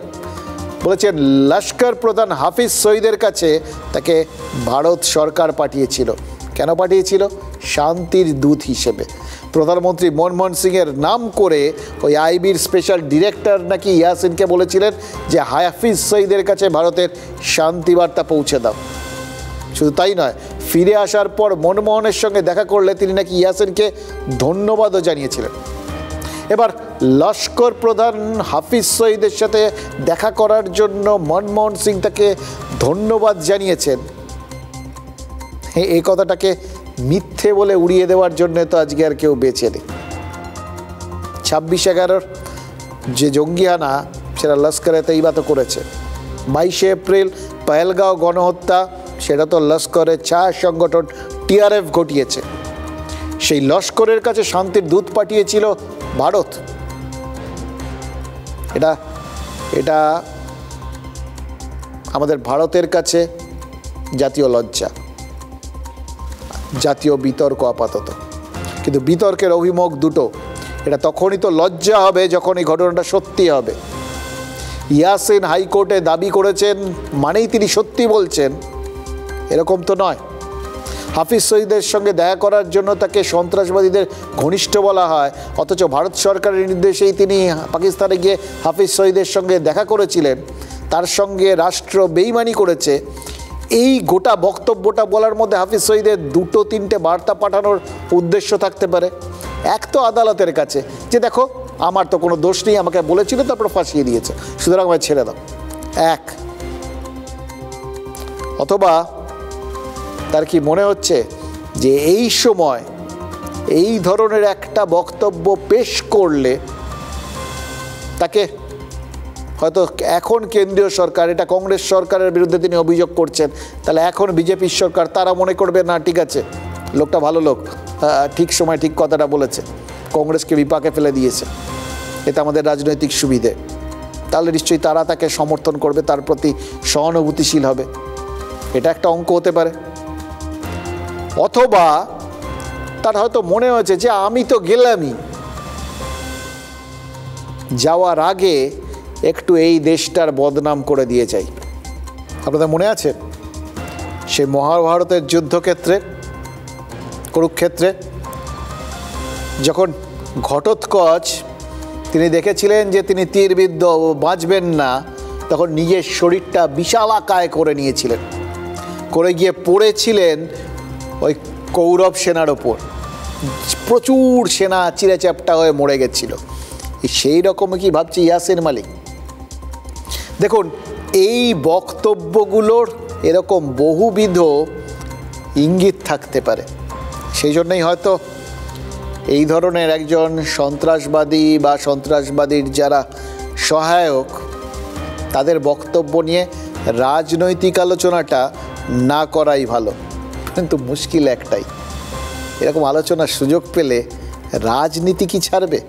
বলেছেন লস্কর প্রধান হাফিজ সঈদের কাছে তাকে ভারত সরকার পাঠিয়েছিল। কেন পাঠিয়েছিল? শান্তির দূত হিসেবে। প্রধানমন্ত্রী মনমোহন সিংয়ের নাম করে ওই আইবির স্পেশাল ডিরেক্টর নাকি ইয়াসিনকে বলেছিলেন যে হাফিজ সঈদের কাছে ভারতের শান্তিবার্তা পৌঁছে দাও। শুধু তাই নয়, ফিরে আসার পর মনমোহনের সঙ্গে দেখা করলে তিনি নাকি ইয়াসিনকে ধন্যবাদও জানিয়েছিলেন। এবার লস্কর প্রধান হাফিজ সঈদের সাথে দেখা করার জন্য মনমোহন সিং তাকে ধন্যবাদ জানিয়েছেন, এই কথাটাকে মিথ্যে বলে উড়িয়ে দেওয়ার জন্য তো আজকে আর কেউ বেঁচে নেই। 26/11 যে জঙ্গি হানা সেটা লস্করে তৈবা তো করেছে। 22শে এপ্রিল পহেলগাঁও গণহত্যা সেটা তো লস্করের ছায়া সংগঠন TRF ঘটিয়েছে। সেই লস্করের কাছে শান্তির দূত পাঠিয়েছিল ভারত। এটা আমাদের ভারতের কাছে জাতীয় লজ্জা, জাতীয় বিতর্ক আপাতত। কিন্তু বিতর্কের অভিমুখ দুটো। এটা তখনই তো লজ্জা হবে যখন এই ঘটনাটা সত্যি হবে। ইয়াসিন হাইকোর্টে দাবি করেছেন মানেই তিনি সত্যি বলছেন, এরকম তো নয়। হাফিজ সঈদের সঙ্গে দেখা করার জন্য তাকে সন্ত্রাসবাদীদের ঘনিষ্ঠ বলা হয়, অথচ ভারত সরকারের নির্দেশেই তিনি পাকিস্তানে গিয়ে হাফিজ সঈদের সঙ্গে দেখা করেছিলেন, তার সঙ্গে রাষ্ট্র বেইমানি করেছে। এই গোটা বক্তব্যটা বলার মধ্যে হাফিজ সঈদের 2-3টে বার্তা পাঠানোর উদ্দেশ্য থাকতে পারে। এক তো আদালতের কাছে যে দেখো আমার তো কোনো দোষ নেই, আমাকে বলেছিল তারপর ফাঁসিয়ে দিয়েছে, সুতরাং আমায় ছেড়ে দাও। এক, অথবা তার কি মনে হচ্ছে যে এই সময় এই ধরনের একটা বক্তব্য পেশ করলে তাকে হয়তো এখন কেন্দ্রীয় সরকার, এটা কংগ্রেস সরকারের বিরুদ্ধে তিনি অভিযোগ করছেন, তাহলে এখন বিজেপির সরকার তারা মনে করবে না ঠিক আছে লোকটা ভালো লোক, ঠিক সময় ঠিক কথাটা বলেছে, কংগ্রেসকে বিপাকে ফেলে দিয়েছে, এতে আমাদের রাজনৈতিক সুবিধে, তাহলে নিশ্চয়ই তারা তাকে সমর্থন করবে, তার প্রতি সহানুভূতিশীল হবে। এটা একটা অঙ্ক হতে পারে। অথবা তার হয়তো মনে হয়েছে যে আমি তো গেলামই, যাওয়ার আগে একটু এই দেশটার বদনাম করে দিয়ে যাই। আপনাদের মনে আছে সেই মহাভারতের যুদ্ধক্ষেত্রে, কুরুক্ষেত্রে, যখন ঘটোৎকচ তিনি দেখেছিলেন যে তিনি তীরবিদ্ধ বাঁচবেন না, তখন নিজের শরীরটা বিশালাকায় করে নিয়েছিলেন, করে গিয়ে পড়েছিলেন ওই কৌরব সেনার ওপর। প্রচুর সেনা চিরেচ্যাপ্টা হয়ে মরে গেছিল। সেই রকমই কি ভাবছি ইয়াসিন মালিক? দেখুন, এই বক্তব্যগুলোর এরকম বহুবিধ ইঙ্গিত থাকতে পারে। সেই জন্যই হয়তো এই ধরনের একজন সন্ত্রাসবাদী বা সন্ত্রাসবাদীর যারা সহায়ক, তাদের বক্তব্য নিয়ে রাজনৈতিক আলোচনাটা না করাই ভালো। কিন্তু মুশকিল একটাই, এরকম আলোচনার সুযোগ পেলে রাজনীতি কি ছাড়বে?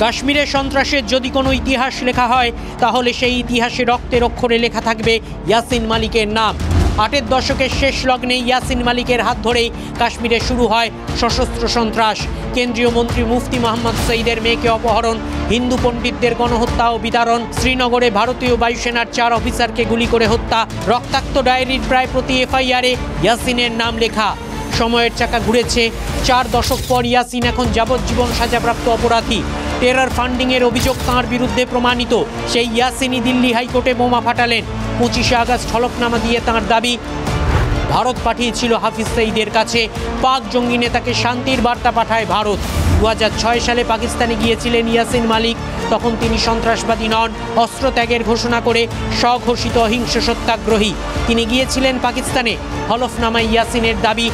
কাশ্মীরের সন্ত্রাসের যদি কোনো ইতিহাস লেখা হয়, তাহলে সেই ইতিহাসে রক্তের অক্ষরে লেখা থাকবে ইয়াসিন মালিকের নাম। 8-এর দশকের শেষ লগ্নে ইয়াসিন মালিকের হাত ধরেই কাশ্মীরে শুরু হয় সশস্ত্র সন্ত্রাস। কেন্দ্রীয় মন্ত্রী মুফতি মোহাম্মদ সঈদের মেয়েকে অপহরণ, হিন্দু পণ্ডিতদের গণহত্যা ও বিতাড়ন, শ্রীনগরে ভারতীয় বায়ুসেনার 4 অফিসারকে গুলি করে হত্যা, রক্তাক্ত ডায়েরির প্রায় প্রতি FIR-এ ইয়াসিনের নাম লেখা। সময়ের চাকা ঘুরেছে। 4 দশক পর ইয়াসিন এখন যাবজ্জীবন সাজাপ্রাপ্ত অপরাধী। টেরর ফান্ডিংয়ের অভিযোগ তাঁর বিরুদ্ধে প্রমাণিত। সেই ইয়াসিনই দিল্লি হাইকোর্টে বোমা ফাটালেন। 25শে আগস্ট হলফনামা দিয়ে তাঁর দাবি ভারত পাঠিয়েছিল হাফিজ সঈদের কাছে। পাক জঙ্গি নেতাকে শান্তির বার্তা পাঠায় ভারত। 2006 সালে পাকিস্তানে গিয়েছিলেন ইয়াসিন মালিক। তখন তিনি সন্ত্রাসবাদী নন, অস্ত্র ত্যাগের ঘোষণা করে স্বঘোষিত অহিংস সত্যাগ্রহী। তিনি গিয়েছিলেন পাকিস্তানে। হলফনামায় ইয়াসিনের দাবি,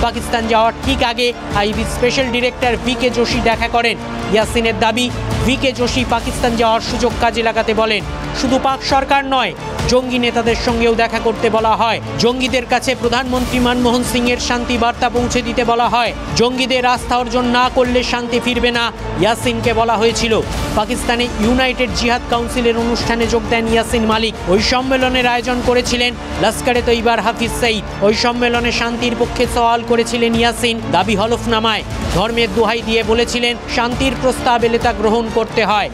পাকিস্তান যাওয়ার ঠিক আগে IB special director VK Joshi দেখা করেন। ইয়াসিনের দাবি, VK যোশী পাকিস্তান যাওয়ার সুযোগ কাজে লাগাতে বলেন। শুধু পাক সরকার নয়, জঙ্গি নেতাদের সঙ্গেও দেখা করতে বলা হয়। জঙ্গিদের কাছে প্রধানমন্ত্রী মনমোহন সিংয়ের শান্তি বার্তা পৌঁছে দিতে বলা হয়। জঙ্গিদের আস্থা অর্জন না করলে শান্তি ফিরবে না, ইয়াসিনকে বলা হয়েছিল। পাকিস্তানে ইউনাইটেড জিহাদ কাউন্সিলের অনুষ্ঠানে যোগ দেন ইয়াসিন মালিক। ওই সম্মেলনের আয়োজন করেছিলেন লস্করে তৈবার হাফিজ সঈদ। ওই সম্মেলনে শান্তির পক্ষে সওয়াল করেছিলেন ইয়াসিন। দাবি হলফনামায় ধর্মের দোহাই দিয়ে বলেছিলেন শান্তির প্রস্তাব এলে তা গ্রহণ করতে হয়।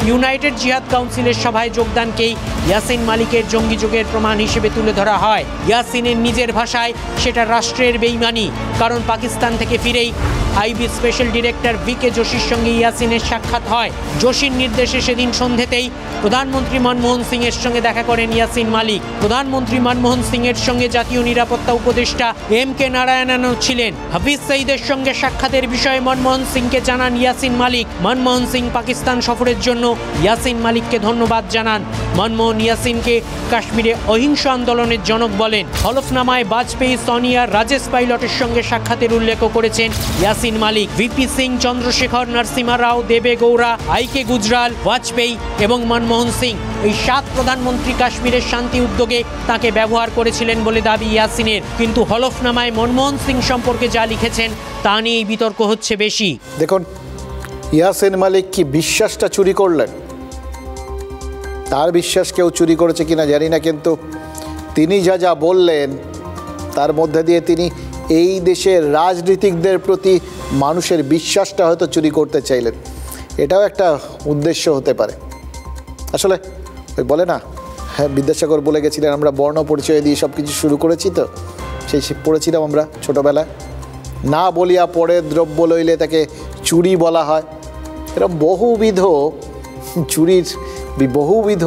ইউনাইটেড জিহাদ কাউন্সিলের সভায় যোগদানকেই ইয়াসিন মালিকের জঙ্গি যুগের প্রমাণ হিসেবে তুলে ধরা হয়। ইয়াসিনের নিজের ভাষায় সেটা রাষ্ট্রের বেইমানি, কারণ পাকিস্তান থেকে ফিরেই আইবি স্পেশাল ডিরেক্টর VK যোশীর সঙ্গে ইয়াসিনের সাক্ষাৎ হয়। যোশীর নির্দেশে সেদিন সন্ধ্যেতেই প্রধানমন্ত্রী মনমোহন সিংয়ের সঙ্গে দেখা করেন ইয়াসিন মালিক। প্রধানমন্ত্রী মনমোহন সিংয়ের সঙ্গে জাতীয় নিরাপত্তা উপদেষ্টা MK নারায়ণনও ছিলেন। হাফিজ সঈদের সঙ্গে সাক্ষাতের বিষয়ে মনমোহন সিংকে জানান ইয়াসিন মালিক। মনমোহন সিং পাকিস্তান সফরের জন্য ইয়াসিন মালিককে ধন্যবাদ জানান। মনমোহন ইয়াসিনকে কাশ্মীরে অহিংস আন্দোলনের জনক বলেন। হলফনামায় বাজপেয়ী, সোনিয়া, রাজেশ পাইলটের সঙ্গে সাক্ষাতের উল্লেখ করেছেন ইয়াসিন মালিক। ভিপি সিং, চন্দ্রশেখর, নরসিমা রাও, দেবে গৌড়া, আইকে গুজরাল, বাজপেয়ী এবং মনমোহন সিং, এই 7 প্রধানমন্ত্রী কাশ্মীরের শান্তি উদ্যোগে তাকে ব্যবহার করেছিলেন বলে দাবি ইয়াসিনের। কিন্তু হলফনামায় মনমোহন সিং সম্পর্কে যা লিখেছেন তা নিয়েই বিতর্ক হচ্ছে বেশি। দেখুন, ইয়াসিন মালিক কি বিশ্বাসটা চুরি করলেন? তার বিশ্বাস কেউ চুরি করেছে কিনা জানি না, কিন্তু তিনি যা যা বললেন তার মধ্যে দিয়ে তিনি এই দেশের রাজনীতিকদের প্রতি মানুষের বিশ্বাসটা হয়তো চুরি করতে চাইলেন। এটাও একটা উদ্দেশ্য হতে পারে। আসলে ওই বলে না, হ্যাঁ, বিদ্যাসাগর বলে গেছিলেন আমরা বর্ণ পরিচয় দিয়ে সব কিছু শুরু করেছি, তো সেই পড়েছিলাম আমরা ছোটোবেলায়, না বলিয়া পরে দ্রব্য লইলে তাকে চুরি বলা হয়। এরকম বহুবিধ চুরির বহুবিধ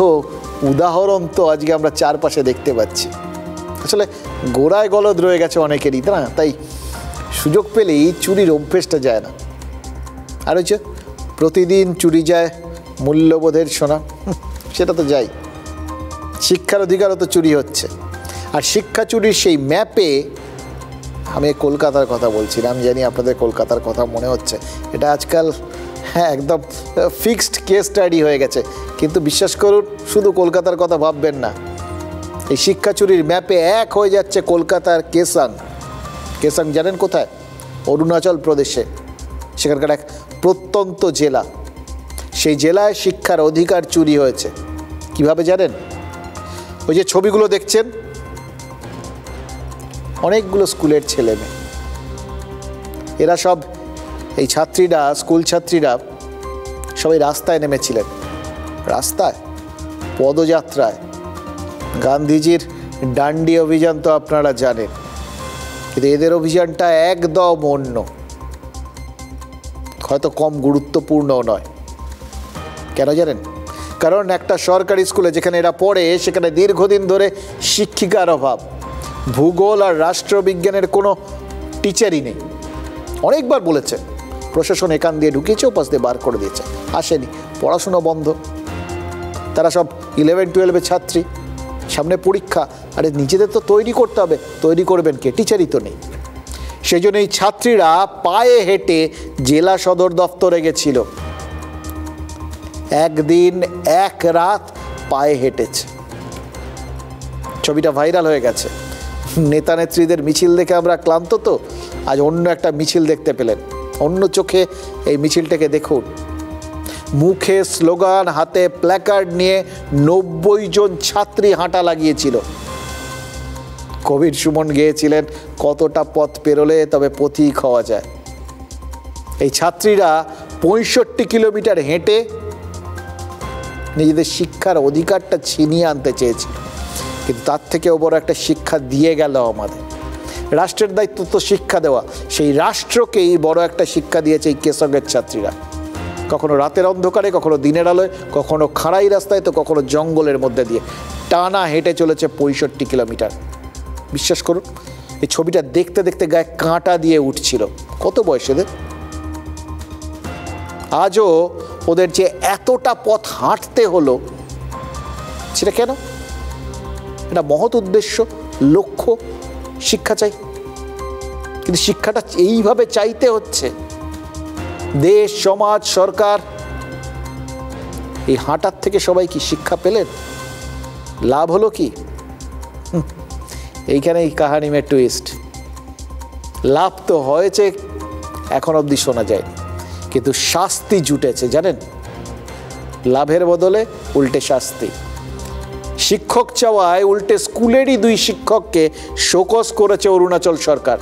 উদাহরণ তো আজকে আমরা চারপাশে দেখতে পাচ্ছি। আসলে গোড়ায় গলদ রয়ে গেছে অনেকেরই, না? তাই সুযোগ পেলেই চুরির অভ্যেসটা যায় না। আর হচ্ছে প্রতিদিন চুরি যায় মূল্যবোধের সোনা, সেটা তো যাই। শিক্ষার অধিকারও তো চুরি হচ্ছে। আর শিক্ষা চুরির সেই ম্যাপে আমি কলকাতার কথা বলছিলাম, জানি আপনাদের কলকাতার কথা মনে হচ্ছে। এটা আজকাল হ্যাঁ একদম ফিক্সড কেস স্টাডি হয়ে গেছে, কিন্তু বিশ্বাস করুন শুধু কলকাতার কথা ভাববেন না। এই শিক্ষা চুরির ম্যাপে এক হয়ে যাচ্ছে কলকাতার কেসাং। কেসাং জানেন কোথায়? অরুণাচল প্রদেশে। সেখানকার এক প্রত্যন্ত জেলা। সেই জেলায় শিক্ষার অধিকার চুরি হয়েছে। কিভাবে জানেন? ওই যে ছবিগুলো দেখছেন, অনেকগুলো স্কুলের ছেলে মেয়ে, এরা সব এই ছাত্রীরা, স্কুল ছাত্রীরা সবাই রাস্তায় নেমেছিলেন। রাস্তায়, পদযাত্রায়। গান্ধীজির ডান্ডি অভিযান তো আপনারা জানেন, কিন্তু এদের অভিযানটা একদম অন্য, হয়তো কম গুরুত্বপূর্ণও নয়। কেন জানেন? কারণ একটা সরকারি স্কুলে যেখানে এরা পড়ে, সেখানে দীর্ঘদিন ধরে শিক্ষিকার অভাব। ভূগোল আর রাষ্ট্রবিজ্ঞানের কোনো টিচারই নেই। অনেকবার বলেছে, প্রশাসন এখান দিয়ে ঢুকিয়েছে, ওপাশ দিয়ে বার করে দিয়েছে, আসেনি। পড়াশুনো বন্ধ। তারা সব 11-12 ছাত্রী, সামনে পরীক্ষা। আরে নিজেদের তো তৈরি করতে হবে, তৈরি করবেন কে? টিচারই তো নেই। সেই জন্য এই ছাত্রীরা পায়ে হেঁটে জেলা সদর দপ্তরে গেছিল। একদিন এক রাত পায়ে হেঁটেছে। ছবিটা ভাইরাল হয়ে গেছে। নেতা নেত্রীদের মিছিল দেখে আমরা ক্লান্ত, তো আজ অন্য একটা মিছিল দেখতে পেলেন। অন্য চোখে এই মিছিলটাকে দেখুন। মুখে স্লোগান, হাতে প্ল্যাকার্ড নিয়ে 90 জন ছাত্রী হাঁটা লাগিয়েছিল। কবির সুমন গেয়েছিলেন, কতটা পথ পেরোলে তবে পথিক হওয়া যায়। এই ছাত্রীরা 65 কিলোমিটার হেঁটে নিজেদের শিক্ষার অধিকারটা ছিনিয়ে আনতে চেয়েছিল, কিন্তু তার থেকেও বড় একটা শিক্ষা দিয়ে গেল আমাদের। রাষ্ট্রের দায়িত্ব তো শিক্ষা দেওয়া, সেই রাষ্ট্রকেই বড় একটা শিক্ষা দিয়েছে এই কেসঙ্গের ছাত্রীরা। কখনো রাতের অন্ধকারে, কখনো দিনের আলোয়, কখনো খাড়াই রাস্তায়, তো কখনো জঙ্গলের মধ্যে দিয়ে টানা হেঁটে চলেছে 65 কিলোমিটার। বিশ্বাস করুন, এই ছবিটা দেখতে দেখতে গায়ে কাঁটা দিয়ে উঠছিল। কত বয়স এদের? আজও ওদের যে এতটা পথ হাঁটতে হলো, সেটা কেন? এটা মহৎ উদ্দেশ্য, লক্ষ্য, শিক্ষা চাই। কিন্তু শিক্ষাটা এইভাবে চাইতে হচ্ছে। দেশ, সমাজ, সরকার, এই হাঁটার থেকে সবাই কি শিক্ষা পেলেন? লাভ হলো কি? এইখানে এই কাহানি মে টুইস্ট। লাভ তো হয়েছে, এখন অবধি শোনা যায়নি, কিন্তু শাস্তি জুটেছে জানেন। লাভের বদলে উল্টে শাস্তি। শিক্ষক চাওয়ায় উল্টে স্কুলেরই 2 শিক্ষককে শোকজ করেছে অরুণাচল সরকার।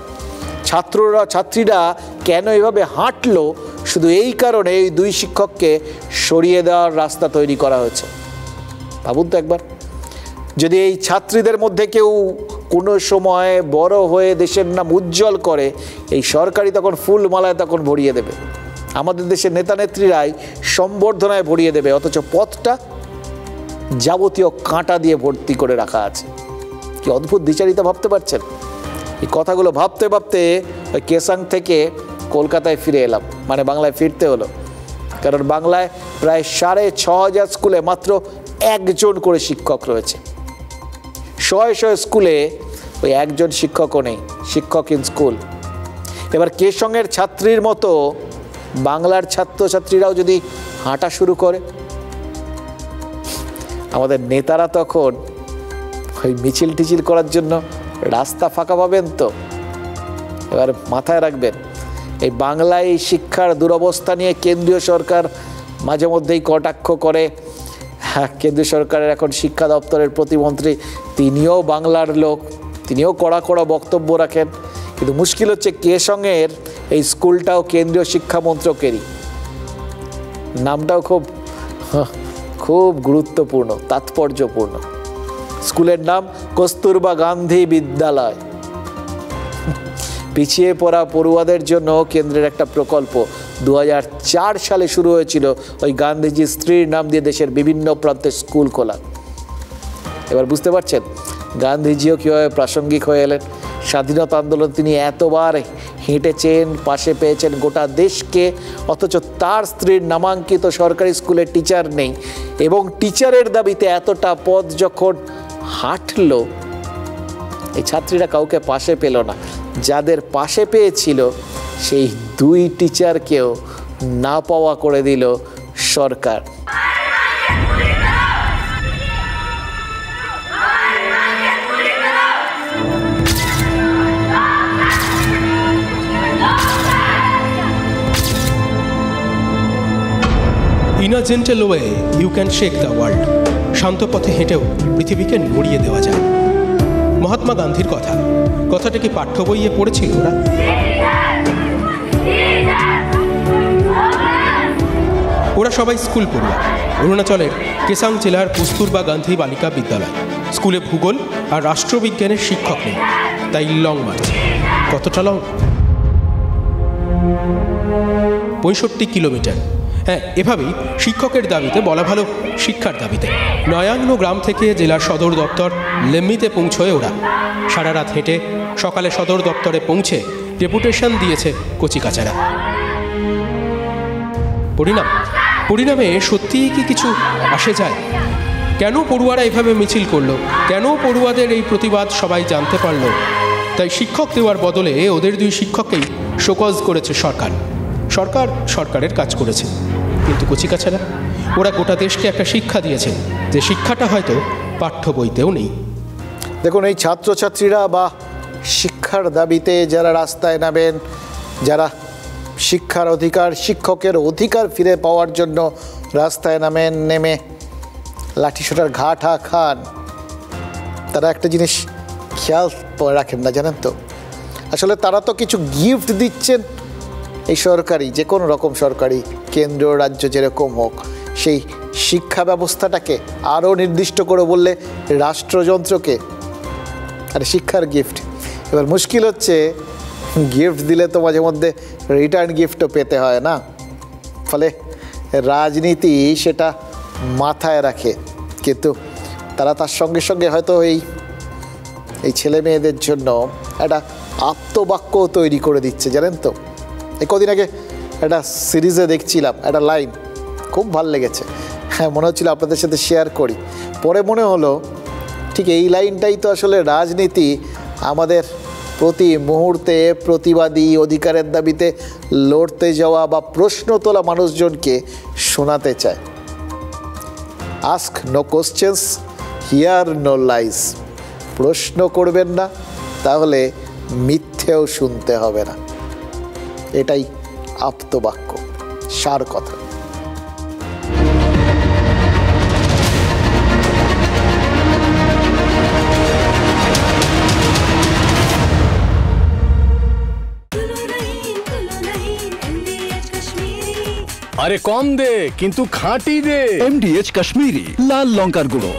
ছাত্রীরা কেন এভাবে হাঁটলো, শুধু এই কারণে এই 2 শিক্ষককে সরিয়ে দেওয়ার রাস্তা তৈরি করা হয়েছে। ভাবুন তো একবার, যদি এই ছাত্রীদের মধ্যে কেউ কোনো সময় বড় হয়ে দেশের নাম উজ্জ্বল করে, এই সরকারি তখন ফুল মালায় তখন ভরিয়ে দেবে। আমাদের দেশের নেতা নেত্রীরাই সম্বর্ধনায় ভরিয়ে দেবে, অথচ পথটা যাবতীয় কাঁটা দিয়ে ভর্তি করে রাখা আছে। কি অদ্ভুত দ্বিচারিতা, ভাবতে পারছেন? এই কথাগুলো ভাবতে ভাবতে ওই কেসাং থেকে কলকাতায় ফিরে এলাম, মানে বাংলায় ফিরতে হলো। কারণ বাংলায় প্রায় 6,500 স্কুলে মাত্র একজন করে শিক্ষক রয়েছে। শয়ে শয়ে স্কুলে ওই একজন শিক্ষকও নেই, শিক্ষক ইন স্কুল। এবার কে সঙ্গের ছাত্রীর মতো বাংলার ছাত্রছাত্রীরাও যদি হাঁটা শুরু করে, আমাদের নেতারা তখন ওই মিছিল টিছিল করার জন্য রাস্তা ফাঁকা পাবেন তো। এবার মাথায় রাখবেন, এই বাংলায় এই শিক্ষার দুরবস্থা নিয়ে কেন্দ্রীয় সরকার মাঝে মধ্যেই কটাক্ষ করে। হ্যাঁ, কেন্দ্রীয় সরকারের এখন শিক্ষা দপ্তরের প্রতিমন্ত্রী, তিনিও বাংলার লোক, তিনিও কড়া কড়া বক্তব্য রাখেন। কিন্তু মুশকিল হচ্ছে কে সঙ্গের এই স্কুলটাও কেন্দ্রীয় শিক্ষা মন্ত্রকেরই। নামটাও খুব গুরুত্বপূর্ণ, তাৎপর্যপূর্ণ। স্কুলের নাম কস্তুরবা গান্ধী বিদ্যালয়। পিছিয়ে পড়া পড়ুয়াদের জন্য কেন্দ্রের একটা প্রকল্প 2004 সালে শুরু হয়েছিল, ওই গান্ধীজির স্ত্রীর নাম দিয়ে দেশের বিভিন্ন প্রান্তে স্কুল খোলা। এবার বুঝতে পারছেন গান্ধীজিও কীভাবে প্রাসঙ্গিক হয়ে এলেন। স্বাধীনতা আন্দোলন তিনি এতবার হেঁটেছেন, পাশে পেয়েছেন গোটা দেশকে, অথচ তার স্ত্রীর নামাঙ্কিত সরকারি স্কুলের টিচার নেই। এবং টিচারের দাবিতে এতটা পথ যখন হাঁটল, এই ছাত্রীরা কাউকে পাশে পেল না। যাদের পাশে পেয়েছিল সেই 2 টিচারকেও না পাওয়া করে দিল সরকার। In a gentle way you can shake the world. শান্ত পথে হেঁটেও পৃথিবীকে নড়িয়ে দেওয়া যায়। মহাত্মা গান্ধীর কথাটা কি পাঠ্য বইয়ে পড়েছিল ওরা? ওরা সবাই স্কুল পড়ুয়া। অরুণাচলের কেসাং জেলার কস্তুরবা গান্ধী বালিকা বিদ্যালয়। স্কুলে ভূগোল আর রাষ্ট্রবিজ্ঞানের শিক্ষক নেই, তাই লং মার্চ। কতটা লং? 65 কিলোমিটার। হ্যাঁ, এভাবেই শিক্ষকের দাবিতে, বলা ভালো শিক্ষার দাবিতে, নয়াংন গ্রাম থেকে জেলার সদর দপ্তর লেম্মিতে পৌঁছয় ওরা। সারা রাত হেঁটে সকালে সদর দপ্তরে পৌঁছে ডেপুটেশন দিয়েছে কচিকাচারা। পরিণামে সত্যিই কি কিছু আসে যায়? কেন পড়ুয়ারা এভাবে মিছিল করলো? কেন পড়ুয়াদের এই প্রতিবাদ সবাই জানতে পারলো? তাই শিক্ষক দেওয়ার বদলে ওদের 2 শিক্ষককেই শোকজ করেছে সরকার। সরকারের কাজ করেছে, কিন্তু কচিকাচারা ওরা গোটা দেশকে একটা শিক্ষা দিয়েছে, যে শিক্ষাটা হয়তো পাঠ্য বইতেও নেই। দেখুন, এই ছাত্রছাত্রীরা বা শিক্ষার দাবিতে যারা রাস্তায় নামেন, যারা শিক্ষার অধিকার, শিক্ষকের অধিকার ফিরে পাওয়ার জন্য রাস্তায় নামেন, নেমে লাঠিসোঁটার ঘা খান, তারা একটা জিনিস খেয়াল রাখেন না, জানেন তো? আসলে তারা তো কিছু গিফট দিচ্ছেন এই সরকারি, যে কোনো রকম সরকারি, কেন্দ্র রাজ্য যেরকম হোক, সেই শিক্ষা ব্যবস্থাটাকে আরও নির্দিষ্ট করে বললে রাষ্ট্রযন্ত্রকে, আরে শিক্ষার গিফট। এবার মুশকিল হচ্ছে গিফট দিলে তো মাঝে মধ্যে রিটার্ন গিফটও পেতে হয় না, ফলে রাজনীতি সেটা মাথায় রাখে। কিন্তু তারা তার সঙ্গে সঙ্গে হয়তো এই ছেলে মেয়েদের জন্য একটা আত্মবাক্য তৈরি করে দিচ্ছে, জানেন তো? এই কদিন আগে একটা সিরিজে দেখছিলাম, একটা লাইন খুব ভালো লেগেছে। হ্যাঁ, মনে হচ্ছিল আপনাদের সাথে শেয়ার করি। পরে মনে হলো ঠিক এই লাইনটাই তো আসলে রাজনীতি আমাদের প্রতি মুহূর্তে প্রতিবাদী, অধিকারের দাবিতে লড়তে যাওয়া বা প্রশ্ন তোলা মানুষজনকে শোনাতে চায়। Ask no questions, here no lies. প্রশ্ন করবেন না, তাহলে মিথ্যেও শুনতে হবে না। এটাই আপ্তবাক্য, সার কথা। আরে কম দে, কিন্তু খাঁটি দে। MDH কাশ্মীরি লাল লঙ্কার গুঁড়ো।